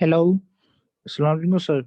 Hello, अस्सलाम वालेकुम sir.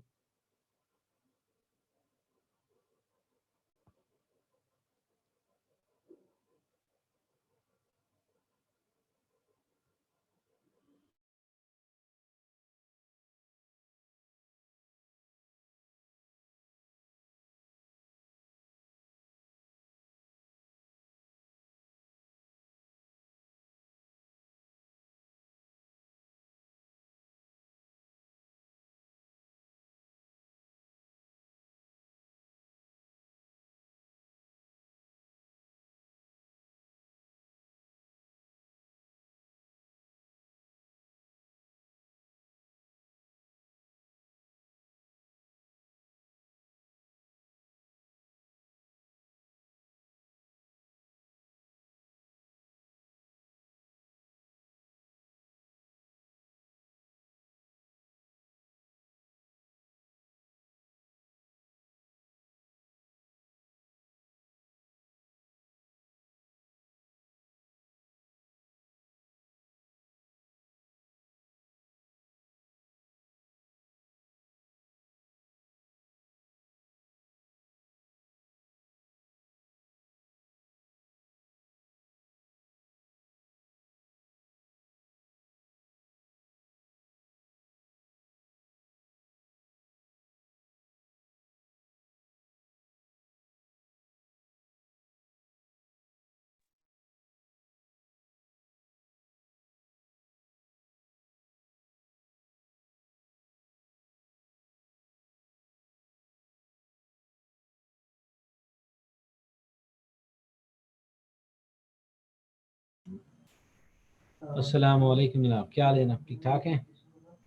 अस्सलाम वालेकुम जनाब, क्या हाल है जनाब? ठीक ठाक हैं?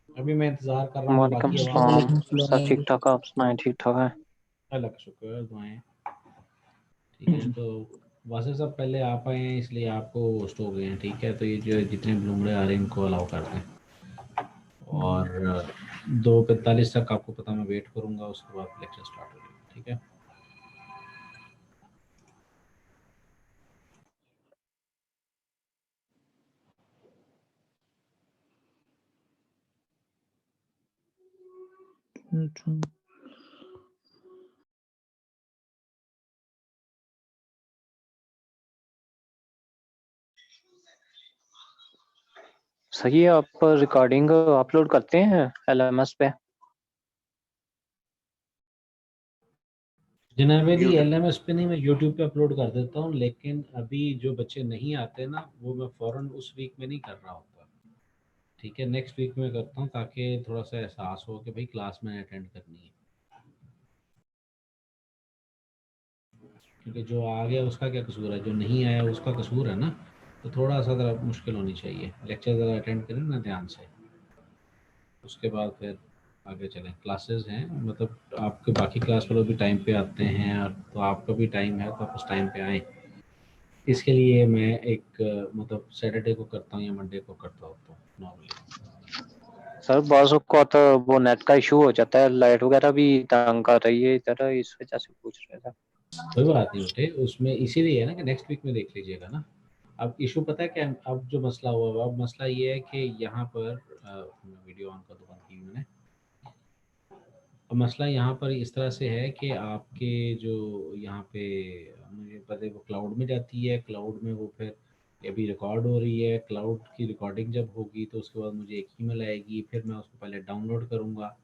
अभी मैं इंतज़ार कर रहा हूँ वालेकुम बाकी आवाम का। सलाम। वालेकुम सब ठीक सलाम। ठाक, आप सुनाएं? ठीक ठाक है। अल्लाह का शुक्र है, दुआएं ठीक है। तो वैसे सब पहले आप आए हैं इसलिए आपको होस्ट हो गए हैं, ठीक है। तो ये जो जितने बलूंगड़े आ रहे हैं इनको अलाउ कर दें और 2:45 तक आपको पता मैं वेट करूँगा, उसके बाद लेक्चर स्टार्ट हो जाएगा, ठीक है। सही है, आप रिकॉर्डिंग अपलोड करते हैं LMS पे? जनरली LMS पे नहीं, मैं यूट्यूब पे अपलोड कर देता हूँ, लेकिन अभी जो बच्चे नहीं आते ना वो मैं फ़ौरन उस वीक में नहीं कर रहा होता, ठीक है। नेक्स्ट वीक में करता हूँ ताकि थोड़ा सा एहसास हो कि भाई क्लास मैंने अटेंड करनी है, क्योंकि जो आ गया उसका क्या कसूर है, जो नहीं आया उसका कसूर है ना। तो थोड़ा सा ज़रा मुश्किल होनी चाहिए, लेक्चर ज़रा अटेंड करें ना ध्यान से, उसके बाद फिर आगे चलें। क्लासेस हैं, मतलब आपके बाकी क्लास वालों भी टाइम पे आते हैं, और तो आपका भी टाइम है तो आप उस टाइम पे आएँ। इसके लिए मैं एक मतलब सैटरडे को करता हूँ या मंडे को करता होता हूँ नॉर्मली। सर बाज़ औक़ात वो नेट का इशू हो जाता है, लाइट वगैरह भी तंग कर रही है इधर, इस वजह से पूछ रहे थे। कोई बात नहीं बेटे, उसमें इसीलिए है ना कि नेक्स्ट वीक में देख लीजिएगा ना। अब इशू पता है क्या है? अब जो मसला हुआ, अब मसला ये है कि यहाँ पर वीडियो ऑन कर दो, बंद की मैंने। अब मसला यहाँ पर इस तरह से है कि आपके जो यहाँ पे मुझे पता है वो क्लाउड में जाती है, क्लाउड में वो फिर अभी रिकॉर्ड हो रही है। क्लाउड की रिकॉर्डिंग जब होगी तो उसके बाद मुझे एक ईमेल आएगी, फिर मैं उसको पहले डाउनलोड करूँगा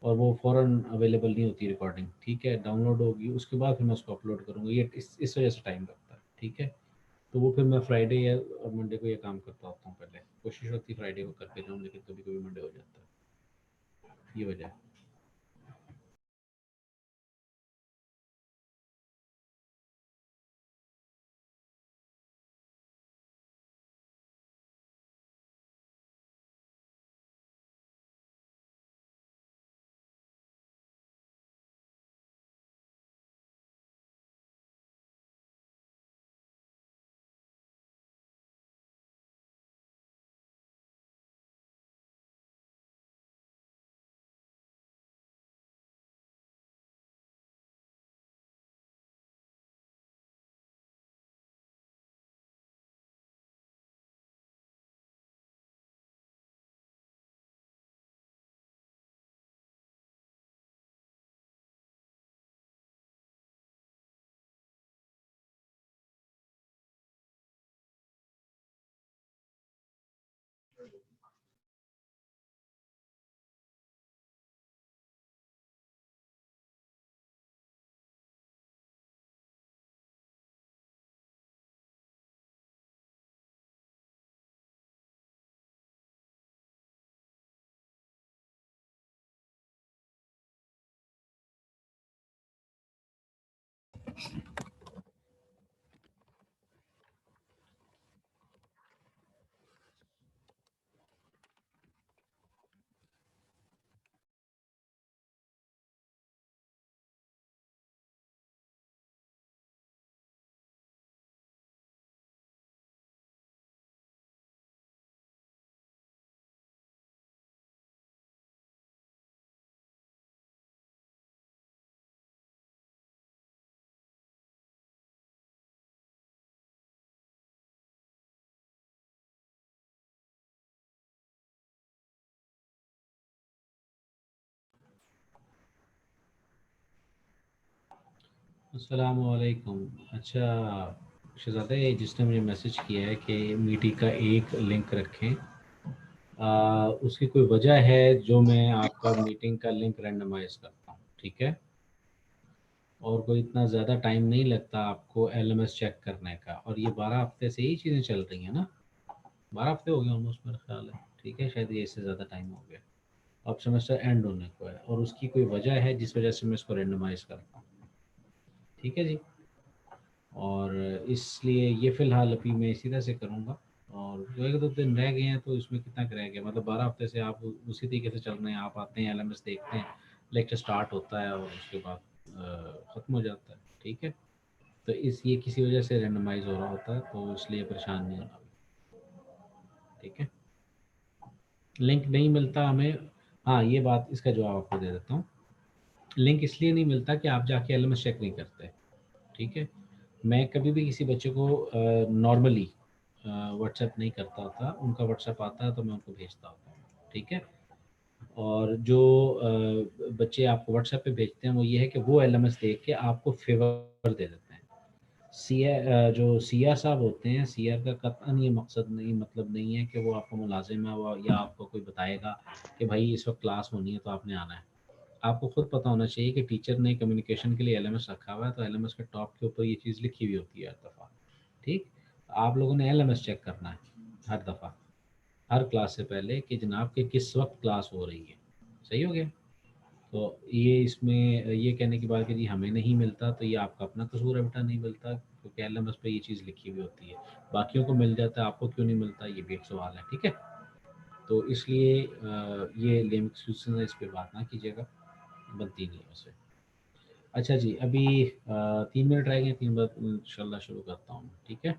और वो फ़ौरन अवेलेबल नहीं होती रिकॉर्डिंग, ठीक है। डाउनलोड होगी उसके बाद फिर मैं उसको अपलोड करूँगा, ये इस वजह से टाइम लगता है, ठीक है। तो वो फिर मैं फ्राइडे या मंडे को ये काम करता होता हूँ, पहले कोशिश होती है फ्राइडे को करके जाऊँ, लेकिन कभी कभी मंडे हो जाता है, ये वजह है। अस्सलामुअलैकुम। अच्छा शहज़ादे, जिसने मुझे मैसेज किया है कि मीटिंग का एक लिंक रखें, उसकी कोई वजह है जो मैं आपका मीटिंग का लिंक रैंडमाइज करता हूँ, ठीक है? और कोई इतना ज़्यादा टाइम नहीं लगता आपको एलएमएस चेक करने का, और ये 12 हफ्ते से यही चीज़ें चल रही हैं ना, 12 हफ्ते हो गए ऑलमोस्ट मेरा ख्याल है, ठीक है? शायद ये इससे ज़्यादा टाइम हो गया। अब सेमेस्टर एंड होने को है और उसकी कोई वजह है जिस वजह से मैं इसको रैंडमाइज करता हूँ, ठीक है जी? और इसलिए ये फ़िलहाल अभी मैं इसी तरह से करूँगा, और जो 1-2 दिन रह गए हैं तो इसमें कितना रह गया, मतलब 12 हफ्ते से आप उसी तरीके से चल रहे हैं, आप आते हैं, एलएमएस देखते हैं, लेक्चर स्टार्ट होता है और उसके बाद ख़त्म हो जाता है, ठीक है? तो इस ये किसी वजह से रैंडमाइज़ हो रहा होता है, तो इसलिए परेशान नहीं होना, ठीक है? लिंक नहीं मिलता हमें। हाँ, ये बात, इसका जवाब आपको दे देता हूँ। लिंक इसलिए नहीं मिलता कि आप जाके एलएमएस चेक नहीं करते, ठीक है? मैं कभी भी किसी बच्चे को नॉर्मली व्हाट्सएप नहीं करता होता, उनका व्हाट्सएप आता है तो मैं उनको भेजता होता हूँ, ठीक है? और जो बच्चे आपको व्हाट्सएप पे भेजते हैं वो ये है कि वो एलएमएस देख के आपको फेवर दे देते हैं। जो सीआर साहब होते हैं, सीआर का कतई ये मकसद नहीं, मतलब नहीं है कि वो आपका मुलाजिम है या आपको कोई बताएगा कि भाई इस वक्त क्लास होनी है तो आपने आना है। आपको खुद पता होना चाहिए कि टीचर ने कम्युनिकेशन के लिए एलएमएस रखा हुआ है, तो एलएमएस के टॉप के ऊपर ये चीज़ लिखी हुई होती है हर दफ़ा, ठीक? आप लोगों ने एलएमएस चेक करना है हर दफ़ा, हर क्लास से पहले, कि जनाब कि किस वक्त क्लास हो रही है। सही हो गया? तो ये इसमें ये कहने की बात कि जी हमें नहीं मिलता, तो ये आपका अपना कसूर है बेटा, नहीं मिलता, क्योंकि एलएमएस पे ये चीज़ लिखी हुई होती है। बाकियों को मिल जाता है, आपको क्यों नहीं मिलता, ये भी एक सवाल है, ठीक है? तो इसलिए ये लेम एक्सक्यूज़ है, इस पे बात ना कीजिएगा, बनती नहीं है वैसे। अच्छा जी, अभी 3 मिनट रह गए, 3 मिनट इंशाल्लाह शुरू करता हूँ, ठीक है?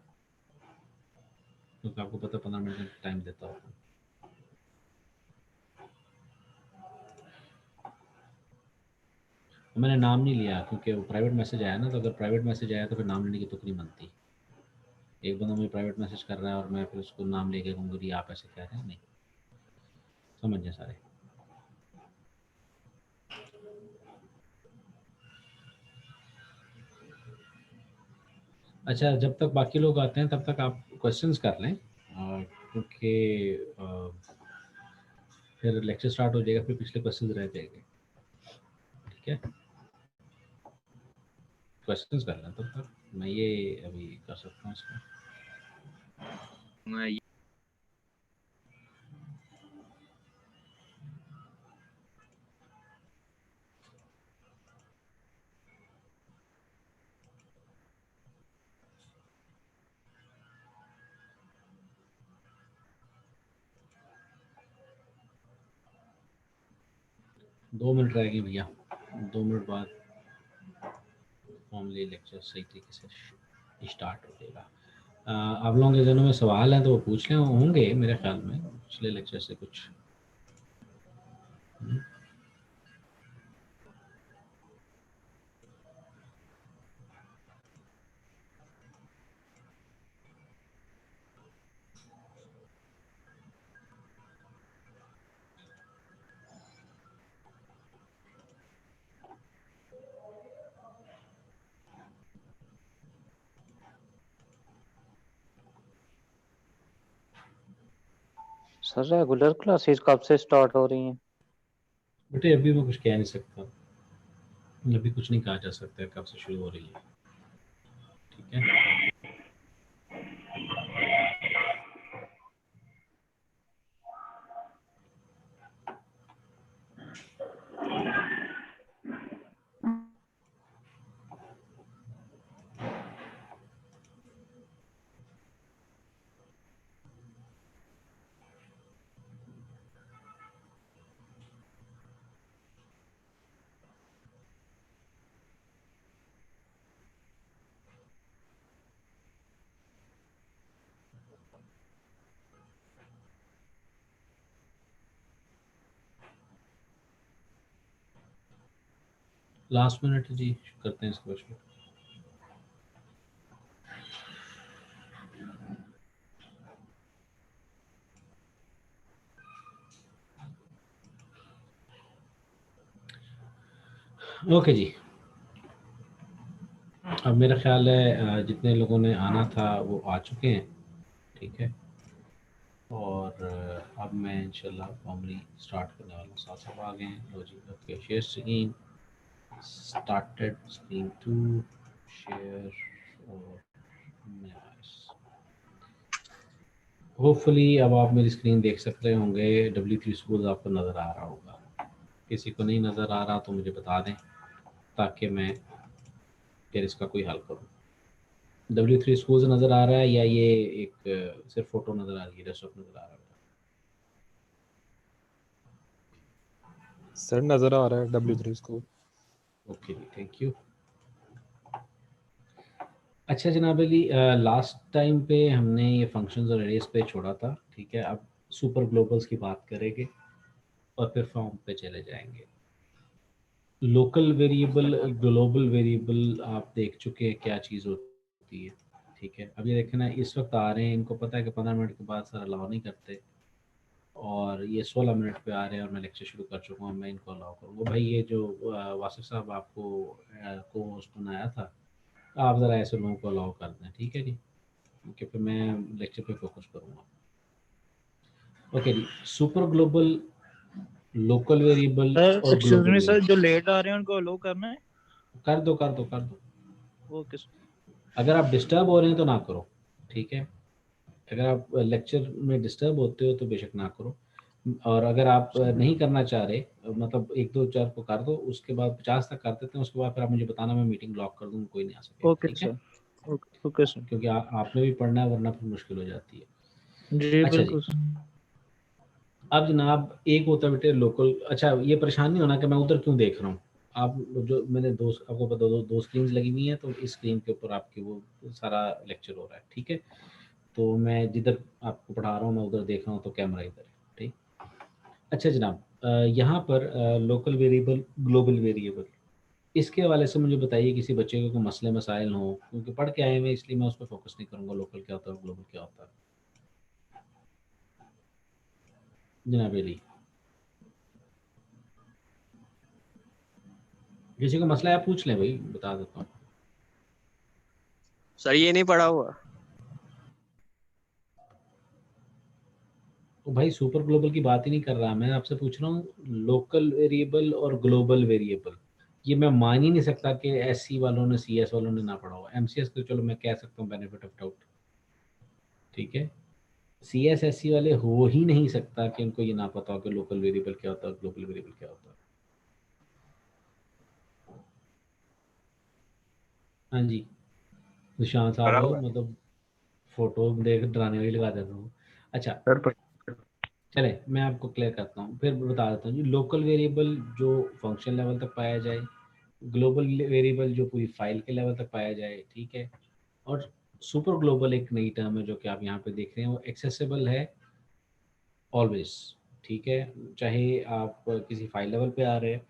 क्योंकि आपको पता 15 मिनट का टाइम देता हूँ। मैंने नाम नहीं लिया क्योंकि वो प्राइवेट मैसेज आया ना, तो अगर प्राइवेट मैसेज आया तो फिर नाम लेने की तुक नहीं बनती। एक बंदा मुझे प्राइवेट मैसेज कर रहा है और मैं फिर उसको नाम लेके कहूँगा जी आप ऐसे कह रहे हैं, नहीं, समझ जाए सारे। अच्छा, जब तक बाकी लोग आते हैं तब तक आप क्वेश्चंस कर लें, क्योंकि फिर लेक्चर स्टार्ट हो जाएगा, फिर पिछले क्वेश्चंस रह जाएंगे, ठीक है? क्वेश्चंस कर लें तब तक, मैं ये अभी कर सकता हूँ इसमें। मैं 2 मिनट रह गए भैया, 2 मिनट बाद फॉर्मली लेक्चर सही तरीके से स्टार्ट हो जाएगा। आप लोगों के जहनों में सवाल हैं तो वो पूछ लें, होंगे मेरे ख्याल में पिछले लेक्चर से कुछ। सर रेगुलर क्लासेस कब से स्टार्ट हो रही हैं? बेटे अभी मैं कुछ कह नहीं सकता, अभी कुछ नहीं कहा जा सकता है कब से शुरू हो रही है, ठीक है। लास्ट मिनट जी, करते हैं इसको शुरू। ओके जी, अब मेरा ख्याल है जितने लोगों ने आना था वो आ चुके हैं, ठीक है। और अब मैं इंशाल्लाह फॉर्मली स्टार्ट करने वाला हूँ। साथ सब आ गए हैं, लो जी। Okay, share screen started, screen 2 share और होपफुली अब आप मेरी स्क्रीन देख सकते होंगे। W3 स्कूल आपको नज़र आ रहा होगा। किसी को नहीं नज़र आ रहा तो मुझे बता दें ताकि मैं फिर इसका कोई हल करूँ। W3 स्कूल नज़र आ रहा है या ये एक सिर्फ फोटो नज़र आ रही है, डेस्कटॉप नज़र आ रहा है? सर नजर आ रहा है W3 स्कूल। ओके जी, थैंक यू। अच्छा जनाब अली, लास्ट टाइम पे हमने ये फंक्शंस और एरेस पे छोड़ा था, ठीक है। अब सुपर ग्लोबल्स की बात करेंगे और फिर फॉर्म पे चले जाएंगे। लोकल वेरिएबल, ग्लोबल वेरिएबल आप देख चुके हैं क्या चीज़ होती है, ठीक है। अब ये देखें ना, इस वक्त आ रहे हैं, इनको पता है कि 15 मिनट के बाद सर अलाउ नहीं करते, और ये 16 मिनट पे आ रहे हैं और मैं लेक्चर शुरू कर चुका हूँ। मैं इनको अलाउ करूँगा। भाई ये जो वासिफ साहब आपको को होस्ट बनाया था, आप ज़रा ऐसे लोगों को अलाउ कर दें, ठीक है जी, क्योंकि फिर मैं लेक्चर पे फोकस करूँगा। ओके जी, super global, local variable sir और एक्सक्यूज ग्लोबल मी सर, जो वेरिएबल। लेट आ रहे हैं उनको अलो करना है? कर दो कर दो कर दो। Okay sir. अगर आप डिस्टर्ब हो रहे हैं तो ना करो, ठीक है। अगर आप लेक्चर में डिस्टर्ब होते हो तो बेशक ना करो, और अगर आप नहीं करना चाह रहे, मतलब 1 2 4 को कर दो, उसके बाद 50 तक कर देते हैं, उसके बाद फिर आप मुझे बताना, मैं मीटिंग लॉक कर दूँ, कोई नहीं आ सकेगा, ओके ठीक है। सर। Okay sir. क्योंकि आपने भी पढ़ना है, वरना फिर मुश्किल हो जाती है। जी अच्छा जी, बिल्कुल सर। अब जनाब एक होता है बेटे लोकल। अच्छा, ये परेशान नहीं होना कि मैं उधर क्यों देख रहा हूँ। आप जो मैंने आपको पता दो स्क्रीन लगी हुई हैं, तो इस स्क्रीन के ऊपर आपकी वो सारा लेक्चर हो रहा है, ठीक है। तो मैं जिधर आपको पढ़ा रहा हूँ मैं उधर देख रहा हूँ, तो कैमरा इधर है, ठीक। अच्छा जनाब, यहाँ पर लोकल वेरिएबल, ग्लोबल वेरिएबल, इसके हवाले से मुझे बताइए किसी बच्चे को कोई मसले मसाइल हो, क्योंकि पढ़ के आए हैं इसलिए मैं उस पर फोकस नहीं करूँगा, लोकल क्या होता है ग्लोबल क्या होता है। जनाब अली, किसी को मसला है आप पूछ लें भाई, बता देता हूँ। सर ये नहीं पढ़ा हुआ। तो भाई सुपर ग्लोबल की बात ही नहीं कर रहा, मैं आपसे पूछ रहा हूँ लोकल वेरिएबल और ग्लोबल वेरिएबल। ये मैं मान ही नहीं सकता कि एससी वालों ने, सीएस वालों ने ना पढ़ा हो। एमसीएस तो चलो मैं कह सकता हूँ बेनिफिट ऑफ डाउट, ठीक है। सीएस एससी वाले हो ही नहीं सकता कि उनको ये ना पता हो कि लोकल वेरिएबल क्या होता है, ग्लोबल वेरिएबल क्या होता है। हाँ जी, निशान पढ़ा साहब, हुआ मतलब फोटो देख डराने वाली लगा देता हूँ। अच्छा सर। चले, मैं आपको क्लियर करता हूँ, फिर बता देता हूँ जी। लोकल वेरिएबल जो फंक्शन लेवल तक पाया जाए, ग्लोबल वेरिएबल जो पूरी फाइल के लेवल तक पाया जाए, ठीक है। और सुपर ग्लोबल एक नई टर्म है जो कि आप यहाँ पे देख रहे हैं, वो एक्सेसिबल है ऑलवेज, ठीक है। चाहे आप किसी फाइल लेवल पे आ रहे हैं,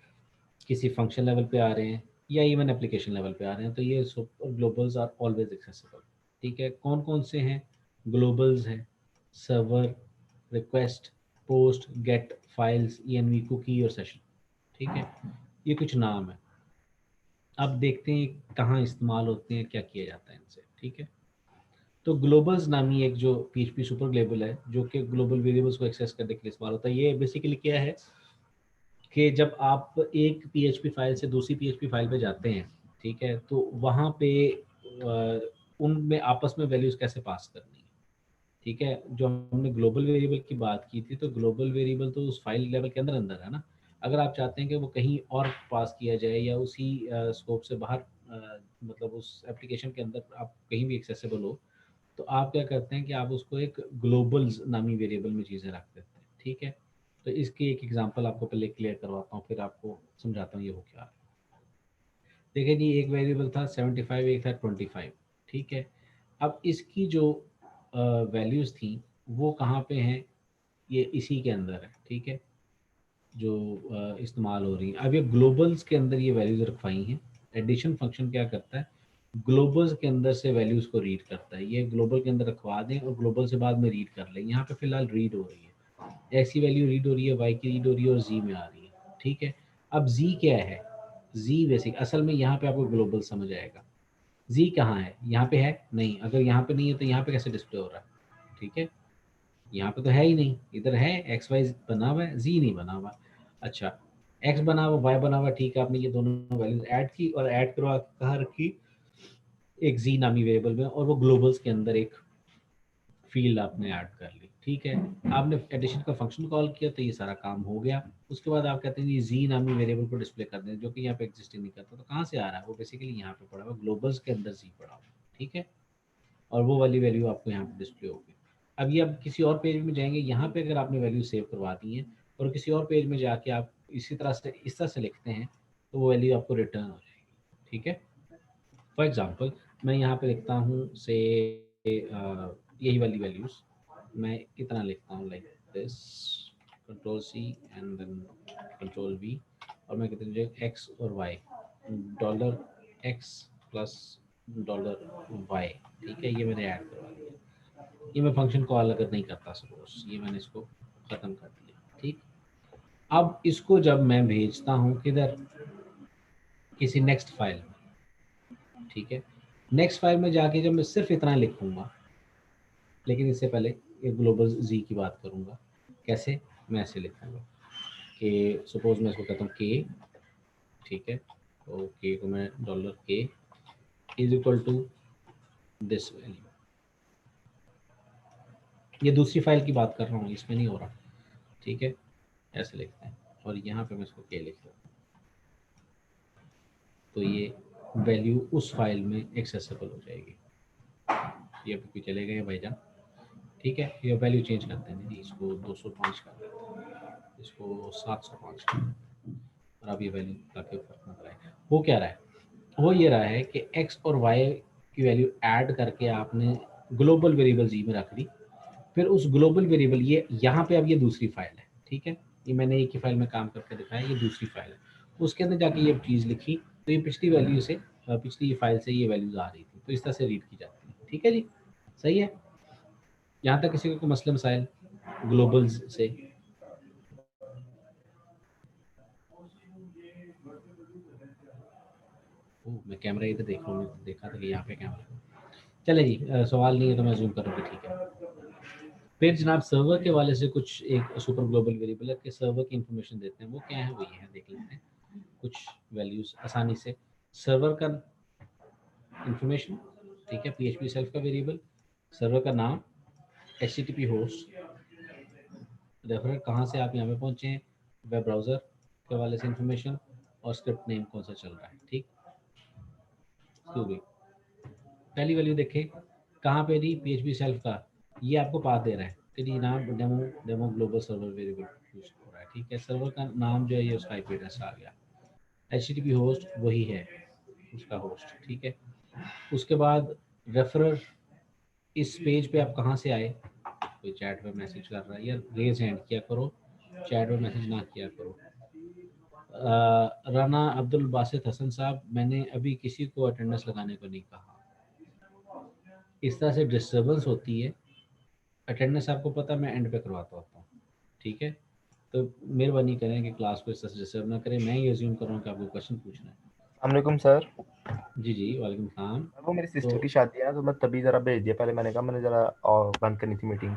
किसी फंक्शन लेवल पे आ रहे हैं, या इवन एप्लीकेशन लेवल पे आ रहे हैं, तो ये super globals are always accessible, ठीक है। कौन कौन से हैं ग्लोबल्स? हैं server, request, post, get, files, env, cookie और सेशन, ठीक है। ये कुछ नाम है। अब देखते हैं कहाँ इस्तेमाल होते हैं, क्या किया जाता है इनसे, ठीक है। तो ग्लोबल्स नामी एक जो PHP सुपर ग्लोबल है जो कि ग्लोबल वेरिएबल्स को एक्सेस करने के लिए इस्तेमाल होता है। ये बेसिकली क्या है कि जब आप एक PHP फाइल से दूसरी PHP फाइल पे जाते हैं, ठीक है, तो वहाँ पे उनमें आपस में वैल्यूज कैसे पास करनी है, ठीक है। जो हमने ग्लोबल वेरिएबल की बात की थी, तो ग्लोबल वेरिएबल तो उस फाइल लेवल के अंदर अंदर है ना। अगर आप चाहते हैं कि वो कहीं और पास किया जाए या उसी स्कोप से बाहर मतलब उस एप्लीकेशन के अंदर आप कहीं भी एक्सेसिबल हो, तो आप क्या करते हैं कि आप उसको एक ग्लोबल्स नामी वेरिएबल में चीज़ें रख देते हैं, ठीक है। तो इसकी एक एग्जांपल आपको पहले क्लियर करवाता हूँ, फिर आपको समझाता हूँ ये हो क्या है। देखिए जी, एक वेरिएबल था 75, एक था 25, ठीक है। अब इसकी जो वैल्यूज़ थी वो कहाँ पे हैं, ये इसी के अंदर है, ठीक है, जो इस्तेमाल हो रही है। अब ये ग्लोबल्स के अंदर ये वैल्यूज़ रखवाई हैं। एडिशन फंक्शन क्या करता है, ग्लोबल्स के अंदर से वैल्यूज़ को रीड करता है। ये ग्लोबल के अंदर रखवा दें और ग्लोबल से बाद में रीड कर लें। यहाँ पे फिलहाल रीड हो रही है, एक्स की वैल्यू रीड हो रही है, वाई की रीड हो रही है और जी में आ रही है, ठीक है। अब जी क्या है, जी बेसिक असल में यहाँ पे आपको ग्लोबल समझ आएगा। जी कहाँ है, यहाँ पे है नहीं, अगर यहाँ पे नहीं है तो यहाँ पे कैसे डिस्प्ले हो रहा है, ठीक है। यहाँ पे तो है ही नहीं, इधर है एक्स वाई बना हुआ है, जी नहीं बना हुआ। अच्छा, एक्स बना हुआ, वाई बना हुआ, ठीक है। आपने ये दोनों वैल्यूज ऐड की और ऐड करवा कहाँ रखी, एक जी नामी वेरिएबल में, और वो ग्लोबल्स के अंदर एक फील्ड आपने ऐड कर ली, ठीक है। आपने एडिशन का फंक्शन कॉल किया तो ये सारा काम हो गया। उसके बाद आप कहते हैं ये जी नामी वेरिएबल को डिस्प्ले कर दें, जो कि यहाँ पे एग्जिस्टिंग नहीं करता, तो कहाँ से आ रहा है वो, बेसिकली यहाँ पे पड़ा हुआ ग्लोबल्स के अंदर जी पड़ा हुआ, ठीक है। और वो वाली वैल्यू आपको यहाँ पे डिस्प्ले होगी। अब ये आप किसी और पेज में जाएंगे, यहाँ पे अगर आपने वैल्यू सेव करवा दी है और किसी और पेज में जाके आप इसी तरह से इस तरह से लिखते हैं, तो वो वैल्यू आपको रिटर्न हो जाएगी, ठीक है। फॉर एग्जांपल मैं यहाँ पे लिखता हूँ से यही वाली वैल्यूज मैं इतना लिखता हूँ, like this, control C and then control V, और मैं कहते हैं एक्स और Y, dollar X plus dollar Y, ठीक है। ये मैंने ऐड करवा दिया। ये मैं फंक्शन कॉल अगर नहीं करता सपोज, ये मैंने इसको ख़त्म कर दिया, ठीक। अब इसको जब मैं भेजता हूँ किधर, किसी नेक्स्ट फाइल में, ठीक है। नेक्स्ट फाइल में जाके जब मैं सिर्फ इतना लिखूंगा, लेकिन इससे पहले एक ग्लोबल जी की बात करूंगा। कैसे, मैं ऐसे लिखूंगा कि सपोज मैं इसको कहता हूँ के, ठीक है। तो के को मैं डॉलर के is equal to this value. ये दूसरी फाइल की बात कर रहा हूँ, इसमें नहीं हो रहा, ठीक है। ऐसे लिखते हैं और यहाँ पे मैं इसको के लिख रहा हूँ, तो ये वैल्यू उस फाइल में एक्सेसिबल हो जाएगी। ये अभी चले गए भाईजान, ठीक है। ये वैल्यू चेंज करते हैं जी, इसको 205 कर देते हैं, इसको 705 कर देते हैं, और अब ये वैल्यू ताकि फर्क ना पड़े। वो क्या रहा है, वो ये रहा है कि एक्स और वाई की वैल्यू ऐड करके आपने ग्लोबल वेरिएबल जी में रख दी। फिर उस ग्लोबल वेरिएबल ये यहाँ पे अब ये दूसरी फाइल है, ठीक है। ये मैंने एक ही फाइल में काम करके दिखाया, ये दूसरी फाइल है। उसके अंदर जाके ये चीज़ लिखी, तो ये पिछली वैल्यू से पिछली फाइल से ये वैल्यूज आ रही थी, तो इस तरह से रीड की जाती है, ठीक है जी। सही है, यहाँ तक किसी को कोई मसले मसाइल ग्लोबल्स से? मैं कैमरा इधर देख रहा हूँ, देखा था कि यहाँ पे कैमरा। चले जी, सवाल नहीं है तो मैं जूम करूँगा, ठीक है। फिर जनाब सर्वर के वाले से कुछ एक सुपर ग्लोबल वेरिएबल के सर्वर की इंफॉर्मेशन देते हैं, वो क्या है, वो ये है, देख लेते हैं कुछ वैल्यूज आसानी से। सर्वर का इंफॉर्मेशन, ठीक है, PHP सेल्फ का वेरिएबल, सर्वर का नाम, HTTP होस्ट, रेफर कहाँ से आप यहाँ पे पहुँचे हैं, वेब ब्राउज़र के वाले से इंफॉर्मेशन, और स्क्रिप्ट नेम कौन सा चल रहा है, ठीक। पहली वैल्यू देखें कहाँ पे दी, PHP सेल्फ का, ये आपको पाथ दे रहा है कि जी नाम demo global server variable use हो रहा है, ठीक है। सर्वर का नाम जो है ये उसका IP एड्रेस आ गया। HTTP होस्ट वही है उसका होस्ट, ठीक है। उसके बाद रेफरर, इस पेज पे आप कहाँ से आए, कोई चैट पे मैसेज कर रहा है या रेज हैंड किया करो, चैट पे मैसेज ना किया करो। राना अब्दुल बासित हसन साहब, मैंने अभी किसी को अटेंडेंस लगाने को नहीं कहा। इस तरह से डिस्टर्बेंस होती है। अटेंडेंस आपको पता मैं एंड पे करवाता होता हूँ, ठीक है। तो मेहरबानी करें कि क्लास को इस तरह से डिस्टर्ब ना करें। मैं ये अज्यूम कर रहा हूँ कि आपको क्वेश्चन पूछना है, अस्सलामुअलैकुम सर। जी जी वालेकुम सलाम। वो मेरी सिस्टर तो की शादी है ना, तो मैं तभी ज़रा भेज दिया। पहले मैंने कहा मैंने ज़रा बंद करनी थी मीटिंग।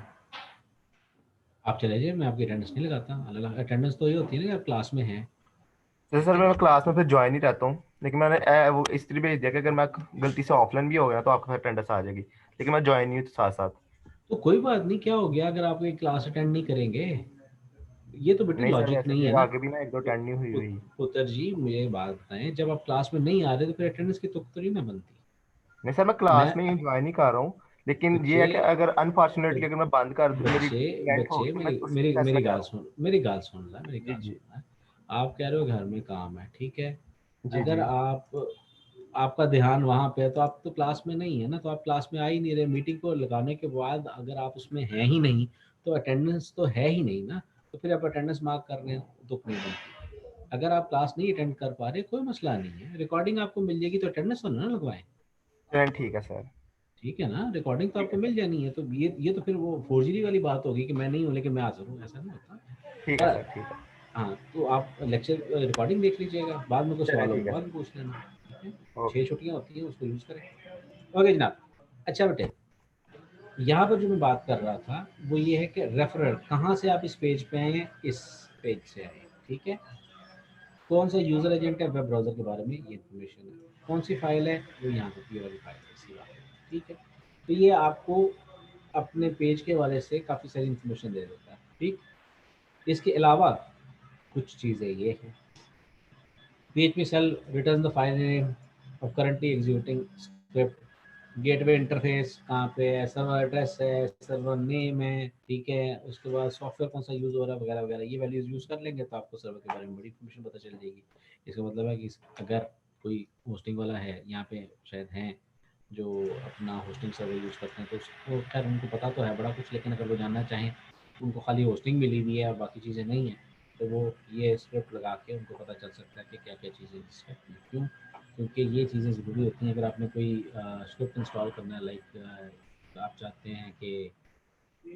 आप चले जाइए, मैं आपकी अटेंडेंस नहीं लगाता। अटेंडेंस तो ये होती है ना कि आप क्लास में हैं। जैसे सर मैं क्लास में फिर ज्वाइन ही रहता हूँ, लेकिन मैंने वो इसलिए भेज दिया कि अगर मैं गलती से ऑफलाइन भी हो गया तो आपका अटेंडेंस आ जाएगी, लेकिन मैं ज्वाइन नहीं हूँ साथ साथ। तो कोई बात नहीं, क्या हो गया अगर आप ये क्लास अटेंड नहीं करेंगे? ये तो बेटे नहीं सर, लॉजिक वैसे नहीं भी है ना। आगे भी ना एक दो अटेंड नहीं हुई हुई। पुत्र जी मुझे बात बताएं, जब आप क्लास में नहीं आ रहे तो फिर अटेंडेंस की तुक तो नहीं ना बनती। नहीं सर, मैं मैं क्लास में ही ज्वाइन ही कर रहा हूँ, लेकिन ये बच्चे है कि अगर अनफॉर्चुनेटली अगर मैं बंद कर दूँ, मेरी बच्चे इवेंट बच्चे होगी तो मैं मेरी उसी मेरी वजह से मेरी मैं कह गाल रहा हूँ। सुन, मेरी गाल सुन ला, मेरी जी गाल जी सुन ला। आप कह रहे हो घर में काम है, ठीक है। जी अगर जी। आपका ध्यान वहाँ पे है तो आप तो क्लास में नहीं है ना, तो आप क्लास में आ ही नहीं रहे। मीटिंग को लगाने के बाद अगर आप उसमें हैं ही नहीं तो अटेंडेंस तो है ही नहीं ना। तो फिर आप अटेंडेंस मार्क कर रहे हैं, दुख नहीं बनती। अगर आप क्लास नहीं अटेंड कर पा रहे, कोई मसला नहीं है, रिकॉर्डिंग आपको मिल जाएगी तो अटेंडेंस तो ना लगवाएं। चलें ठीक है सर। ठीक है ना, रिकॉर्डिंग तो ठीक आपको है मिल सर। जानी है। तो ये तो फिर वो फोर्जरी वाली बात होगी कि मैं नहीं हूँ लेकिन मैं हाजिर हूँ, ऐसा नहीं होता। ठीक है सर। पर ठीक है। हाँ, तो आप लेक्चर रिकॉर्डिंग देख लीजिएगा, बाद में कोई चलें सवाल हो ठीक तो है बाद सर। में पूछ लेना। ठीक है, ओके। 6 छुट्टियाँ होती हैं, उसको यूज़ करें। ओके जनाब। अच्छा बेटे, यहाँ पर जो मैं बात कर रहा था वो ये है कि रेफरर कहाँ से आप इस पेज पे आए हैं, इस पेज से आए हैं। ठीक है, कौन सा यूज़र एजेंट है वेब ब्राउज़र के बारे में ये इन्फॉर्मेशन है, कौन सी फाइल है वो यहाँ पे ये वाली फाइल है, इसी बात है। ठीक है, तो ये आपको अपने पेज के हवाले से काफ़ी सारी इन्फॉर्मेशन दे देता है। ठीक, इसके अलावा कुछ चीज़ें ये हैं। PHP cell returns the file name of currently executing script, gateway interface कहाँ पे है, सर्वर एड्रेस है, सर्वर नेम है, ठीक है। उसके बाद सॉफ्टवेयर कौन सा यूज़ हो रहा है वगैरह वगैरह, ये वैल्यूज़ यूज़ कर लेंगे तो आपको सर्वर के बारे में बड़ी इन्फॉर्मेशन पता चल जाएगी। इसका मतलब है कि अगर कोई होस्टिंग वाला है, यहाँ पे शायद हैं जो अपना होस्टिंग सर्वर यूज़ करते हैं, तो उसको खैर उनको पता तो है बड़ा कुछ, लेकिन अगर वो जानना चाहें, उनको खाली होस्टिंग मिली हुई है और बाकी चीज़ें नहीं हैं, तो वो ये स्क्रिप्ट लगा के उनको पता चल सकता है कि क्या क्या चीज़ें इस स्क्रिप्ट में। क्यों? क्योंकि ये चीज़ें ज़रूरी होती हैं। अगर आपने कोई स्क्रिप्ट इंस्टॉल करना है, लाइक आप चाहते हैं कि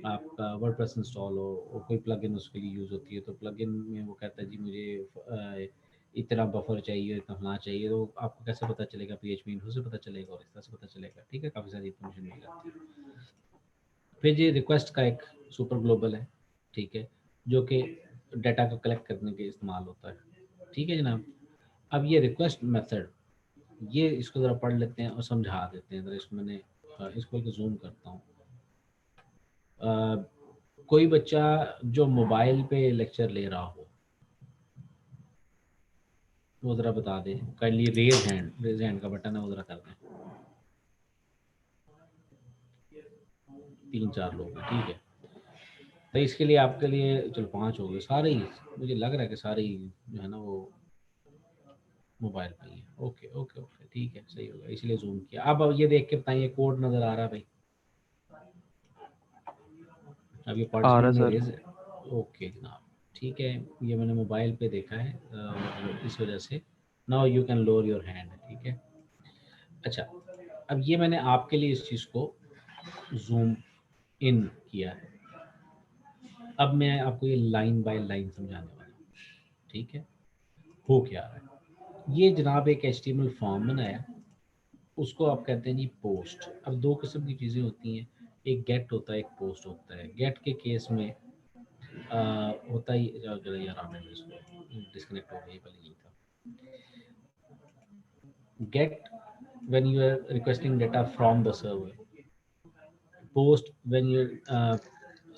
आपका वर्डप्रेस इंस्टॉल हो और कोई प्लगइन उसके लिए यूज़ होती है, तो प्लगइन में वो कहता है जी मुझे इतना बफर चाहिए, इतना फलाना चाहिए, तो आपको कैसे पता चलेगा? PHP इन्फो से पता चलेगा और इस तरह से पता चलेगा। ठीक है, काफ़ी सारी इन्फॉर्मेशन मिल जाती है। फिर ये रिक्वेस्ट का एक सुपर ग्लोबल है, ठीक है, जो कि डाटा को कलेक्ट करने के इस्तेमाल होता है। ठीक है जनाब। अब ये रिक्वेस्ट मेथड, ये इसको ज़रा पढ़ लेते हैं और समझा देते हैं। ज़रा इसको मैंने इसको एक जूम करता हूँ। कोई बच्चा जो मोबाइल पे लेक्चर ले रहा हो वो ज़रा बता दे, काइंडली रेज हैंड का बटन है वो ज़रा कर दें। 3-4 लोग हैं, ठीक है। तो इसके लिए आपके लिए चलो 5 हो गए, सारे ही मुझे लग रहा है कि सारे ही जो है ना वो मोबाइल पे ही है। ओके ओके ओके, ठीक है, सही होगा, इसलिए जूम किया। अब ये देख के बताइए, कोड नज़र आ रहा है भाई? अब ये आ रहा पार्टिसिपेंट है ने सर। रेज, ओके जनाब, ठीक है। ये मैंने मोबाइल पे देखा है इस वजह से। Now you can lower your hand, ठीक है। अच्छा, अब ये मैंने आपके लिए इस चीज़ को जूम इन किया है। अब मैं आपको ये लाइन बाय लाइन समझाने वाला हूँ, ठीक है। हो क्या रहा है, ये जनाब एक HTML फॉर्म बनाया, उसको आप कहते हैं जी पोस्ट। अब दो किस्म की चीज़ें होती हैं, एक गेट होता है, एक पोस्ट होता है। गेट के केस में होता ही, अगर यार आपने इसको डिस्कनेक्ट हो गई, पहले नहीं था। Get when you are requesting data from the server, post when you are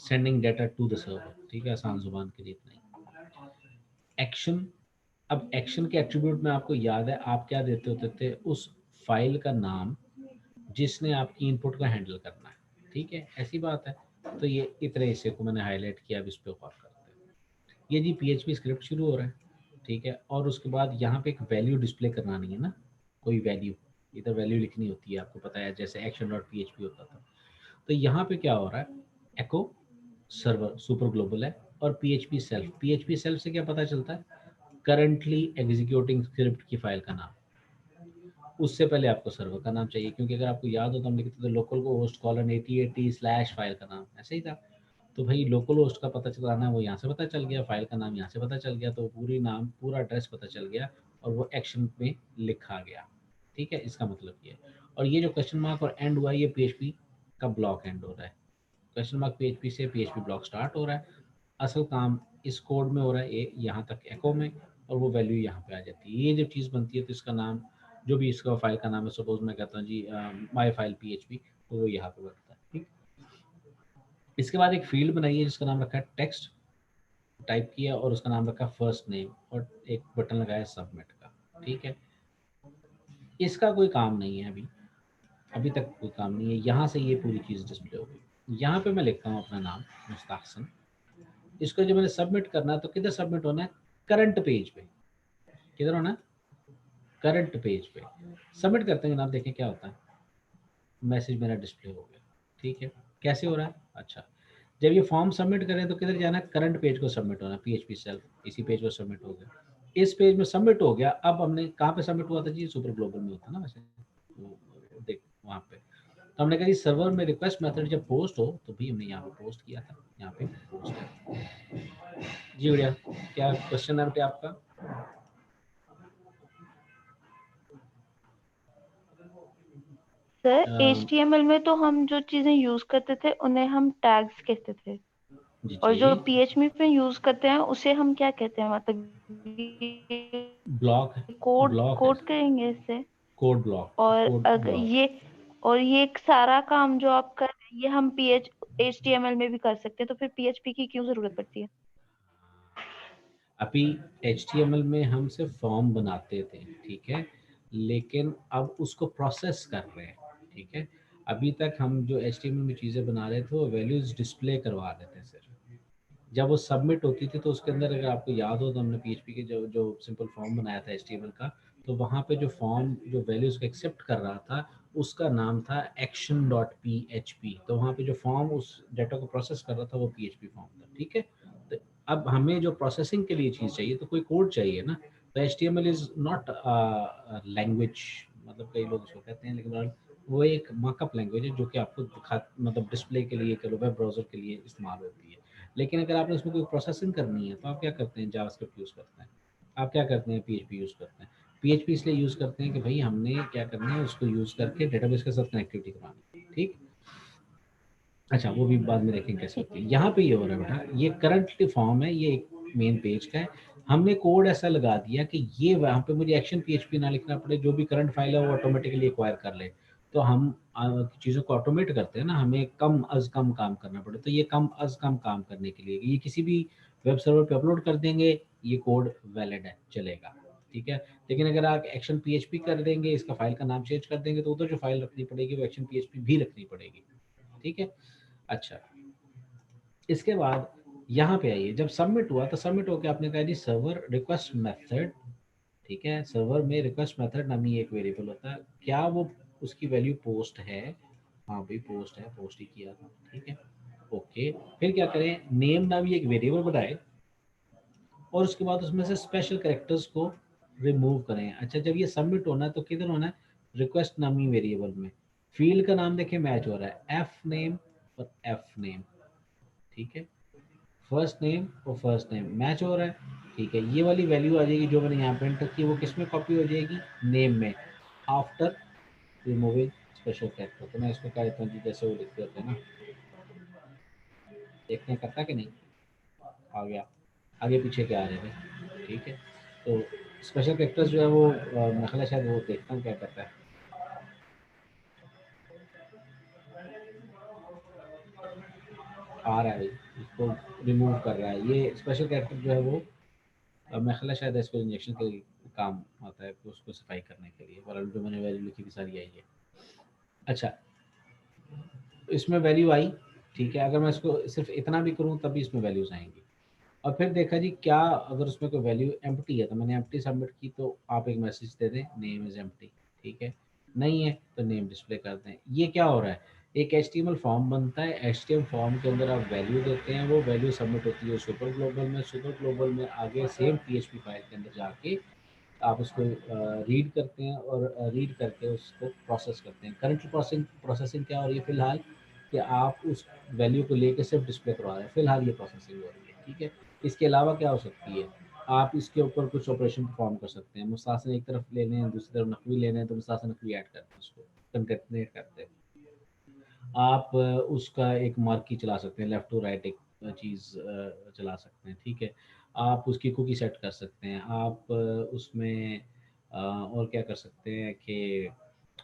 sending data to the server। ठीक है, आसान जुबान के लिए इतना ही। एक्शन, अब एक्शन के एट्रीब्यूट में आपको याद है आप क्या देते होते थे? उस फाइल का नाम जिसने आपकी इनपुट का हैंडल करना है, ठीक है, ऐसी बात है। तो ये इतने हिस्से को मैंने हाईलाइट किया, अब इस पे गौर करते हैं। ये जी PHP स्क्रिप्ट शुरू हो रहा है, ठीक है, और उसके बाद यहाँ पे एक वैल्यू डिस्प्ले करवानी है ना, कोई वैल्यू, इधर वैल्यू लिखनी होती है, आपको पता है, जैसे action.php होता था। तो यहाँ पे क्या हो रहा है, एको सर्वर सुपर ग्लोबल है और PHP सेल्फ से क्या पता चलता है? करंटली एग्जीक्यूटिंग स्क्रिप्ट की फाइल का नाम। उससे पहले आपको सर्वर का नाम चाहिए, क्योंकि अगर आपको याद हो तो हम लिखते थे लोकल को होस्ट कॉलन 8080 / फाइल का नाम, ऐसे ही था। तो भाई लोकल होस्ट का पता चलाना है, वो यहाँ से पता चल गया, फाइल का नाम यहाँ से पता चल गया, तो पूरी नाम पूरा एड्रेस पता चल गया और वो एक्शन में लिखा गया। ठीक है, इसका मतलब ये है। और ये जो क्वेश्चन मार्क और एंड हुआ, ये PHP का ब्लॉक एंड हो रहा है। क्वेश्चन मार्क PHP से PHP ब्लॉक स्टार्ट हो रहा है। असल काम इस कोड में हो रहा है, यहाँ तक एको में, और वो वैल्यू यहाँ पे आ जाती है। ये जब चीज़ बनती है तो इसका नाम, जो भी इसका फाइल का नाम है, सपोज मैं कहता हूँ जी माई फाइल PHP, तो वो यहाँ पे बनता है। ठीक, इसके बाद एक फील्ड बनाई है जिसका नाम रखा है टेक्स्ट, टाइप किया और उसका नाम रखा फर्स्ट नेम, और एक बटन लगाया सबमिट का। ठीक है, इसका कोई काम नहीं है, अभी तक कोई काम नहीं है। यहाँ से ये पूरी चीज़ डिस्प्ले होगी। यहाँ पे मैं लिखता हूँ अपना नाम मुस्ताहसन। इसको जब मैंने सबमिट करना है तो किधर सबमिट होना है? करंट पेज पे। किधर होना है? करंट पेज पे। सबमिट करते हैं जनाब, देखें क्या होता है। मैसेज मेरा डिस्प्ले हो गया। ठीक है, कैसे हो रहा है? अच्छा, जब ये फॉर्म सबमिट करें तो किधर जाना है? करंट पेज को सबमिट होना है, PHP सेल्फ, इसी पेज पर सबमिट हो गया। इस पेज में सबमिट हो गया। अब हमने कहाँ पे सबमिट हुआ था जी? सुपर ग्लोबल में होता ना वैसे, देख वहाँ पे। तो हमने कहा जी सर्वर में रिक्वेस्ट मेथड जब पोस्ट हो तो भी हमने यहाँ पे पोस्ट किया था, यहाँ पे पोस्ट है जी। बढ़िया, क्या क्वेश्चन है बेटे आपका? सर HTML में तो हम जो चीजें यूज करते थे उन्हें हम टैग्स कहते थे, जी और जी, जो PHP में यूज करते हैं उसे हम क्या कहते हैं? मतलब ब्लॉक, कोड ब्लॉक है, कोड कहेंगे इससे। कोड ब्लॉक, और कोड अगर ब्लॉक। ये एक सारा काम जो आप कर रहे हैं ये हम HTML में भी कर सकते हैं, तो फिर PHP की क्यों जरूरत पड़ती है? अभी HTML में हम सिर्फ फॉर्म बनाते थे, ठीक है, लेकिन अब उसको प्रोसेस कर रहे हैं। ठीक है, अभी तक हम जो HTML में चीज़ें बना रहे थे वो वैल्यूज डिस्प्ले करवा रहे थे सिर्फ। जब वो सबमिट होती थी तो उसके अंदर, अगर आपको याद हो तो हमने PHP के जो जो सिंपल फॉर्म बनाया था HTML का, तो वहाँ पे जो फॉर्म जो वैल्यूज को एक्सेप्ट कर रहा था उसका नाम था action.php। तो वहाँ पे जो फॉर्म उस डाटा को प्रोसेस कर रहा था वो PHP फॉर्म था। ठीक है, तो अब हमें जो प्रोसेसिंग के लिए चीज़ चाहिए तो कोई कोड चाहिए ना। तो HTML इज़ नॉट लैंग्वेज, मतलब कई लोग उसको कहते हैं, लेकिन वो एक मार्कअप लैंग्वेज है जो कि आपको दिखा, मतलब डिस्प्ले के लिए, करो वेब ब्राउज़र के लिए इस्तेमाल होती है। लेकिन अगर आपने उसमें कोई प्रोसेसिंग करनी है तो आप क्या करते हैं? जावास्क्रिप्ट यूज़ करते हैं। आप क्या करते हैं? PHP यूज़ करते हैं। PHP इसलिए यूज़ करते हैं कि भाई हमने क्या करना है, उसको यूज़ करके डेटाबेस के साथ कनेक्टिविटी करवानी है। ठीक, अच्छा, वो भी बाद में देखेंगे कैसे होती है। यहाँ पे ये हो रहा है बेटा, ये करंटली फॉर्म है, ये एक मेन पेज का है। हमने कोड ऐसा लगा दिया कि ये वहाँ पे मुझे एक्शन PHP ना लिखना पड़े, जो भी करंट फाइल है वो ऑटोमेटिकली एक्वायर कर ले। तो हम चीज़ों को ऑटोमेट करते हैं ना, हमें कम अज़ कम काम करना पड़े। तो ये कम अज़ कम काम करने के लिए ये किसी भी वेब सर्वर पे अपलोड कर देंगे, ये कोड वैलिड है, चलेगा। ठीक है, लेकिन अगर आप एक्शन PHP कर देंगे, इसका फाइल का नाम चेंज कर देंगे, तो उधर जो फाइल रखनी पड़ेगी वो एक्शन PHP भी रखनी पड़ेगी। ठीक है, अच्छा, इसके बाद यहाँ पे आइए, जब सबमिट हुआ तो सबमिट होकर आपने कहा जी सर्वर रिक्वेस्ट मेथड। ठीक है, सर्वर में रिक्वेस्ट मेथड नामी एक वेरिएबल होता है, क्या वो उसकी वैल्यू पोस्ट है? हाँ भाई पोस्ट है, पोस्ट ही किया था। ठीक है, ओके, फिर क्या करें? नेम नामी एक वेरिएबल बनाए और उसके बाद उसमें से स्पेशल कैरेक्टर्स को रिमूव करें। अच्छा, जब ये सबमिट होना है तो किधर होना है? रिक्वेस्ट नामी वेरिएबल में। फील्ड का नाम देखिए मैच हो रहा है, एफ नेम और एफ नेम। ठीक है, फर्स्ट नेम और फर्स्ट नेम मैच हो रहा है। ठीक है, ये वाली वैल्यू आ जाएगी जो मैंने यहाँ पे एंटर की, वो किस में कॉपी हो जाएगी? नेम में, आफ्टर रिमूविंग स्पेशल कैरेक्टर। तो मैं इसको क्या कहता हूँ जी, जैसे वो लिखते होते हैं ना, देखते हैं करता कि नहीं, आ गया, आगे पीछे क्या आ रहे थे। ठीक है, तो स्पेशल कैरेक्टर्स जो है वो मेरा ख्याल है शायद वो देखता हूँ क्या करता है, आ रहा है भाई, इसको रिमूव कर रहा है। ये स्पेशल कैरेक्टर जो है वो मेरा ख्याल है शायद इसको इंजेक्शन के काम आता है, तो उसको सफाई करने के लिए, और जो मैंने वैल्यू लिखी थी सारी आई है। अच्छा, इसमें वैल्यू आई। ठीक है, अगर मैं इसको सिर्फ इतना भी करूँ तब भी इसमें वैल्यूज आएंगी। और फिर देखा जी क्या, अगर उसमें कोई वैल्यू एम्प्टी है तो मैंने एम्प्टी सबमिट की, तो आप एक मैसेज दे दें नेम इज़ एम्प्टी। ठीक है, नहीं है तो नेम डिस्प्ले कर दें। ये क्या हो रहा है? एक HTML फॉर्म बनता है, HTML फॉर्म के अंदर आप वैल्यू देते हैं, वो वैल्यू सबमिट होती है सुपर ग्लोबल में। सुपर ग्लोबल में आगे सेम PHP फाइल के अंदर जाके आप उसको रीड करते हैं, और रीड करके उसको प्रोसेस करते हैं। करंट प्रोसेसिंग क्या हो रही है फिलहाल, कि आप उस वैल्यू को लेकर सिर्फ डिस्प्ले करवा रहे हैं, फिलहाल ये प्रोसेसिंग हो रही है। ठीक है, इसके अलावा क्या हो सकती है? आप इसके ऊपर कुछ ऑपरेशन परफॉर्म कर सकते हैं। मुस्तासन एक तरफ लेने हैं, दूसरी तरफ नकवी लेने हैं, तो मुस्तासन नकवी ऐड करते हैं, उसको कंकैटिनेट करते हैं। आप उसका एक मार्की चला सकते हैं, लेफ्ट टू राइट एक चीज़ चला सकते हैं, ठीक है। आप उसकी कुकी सेट कर सकते हैं। आप उसमें और क्या कर सकते हैं कि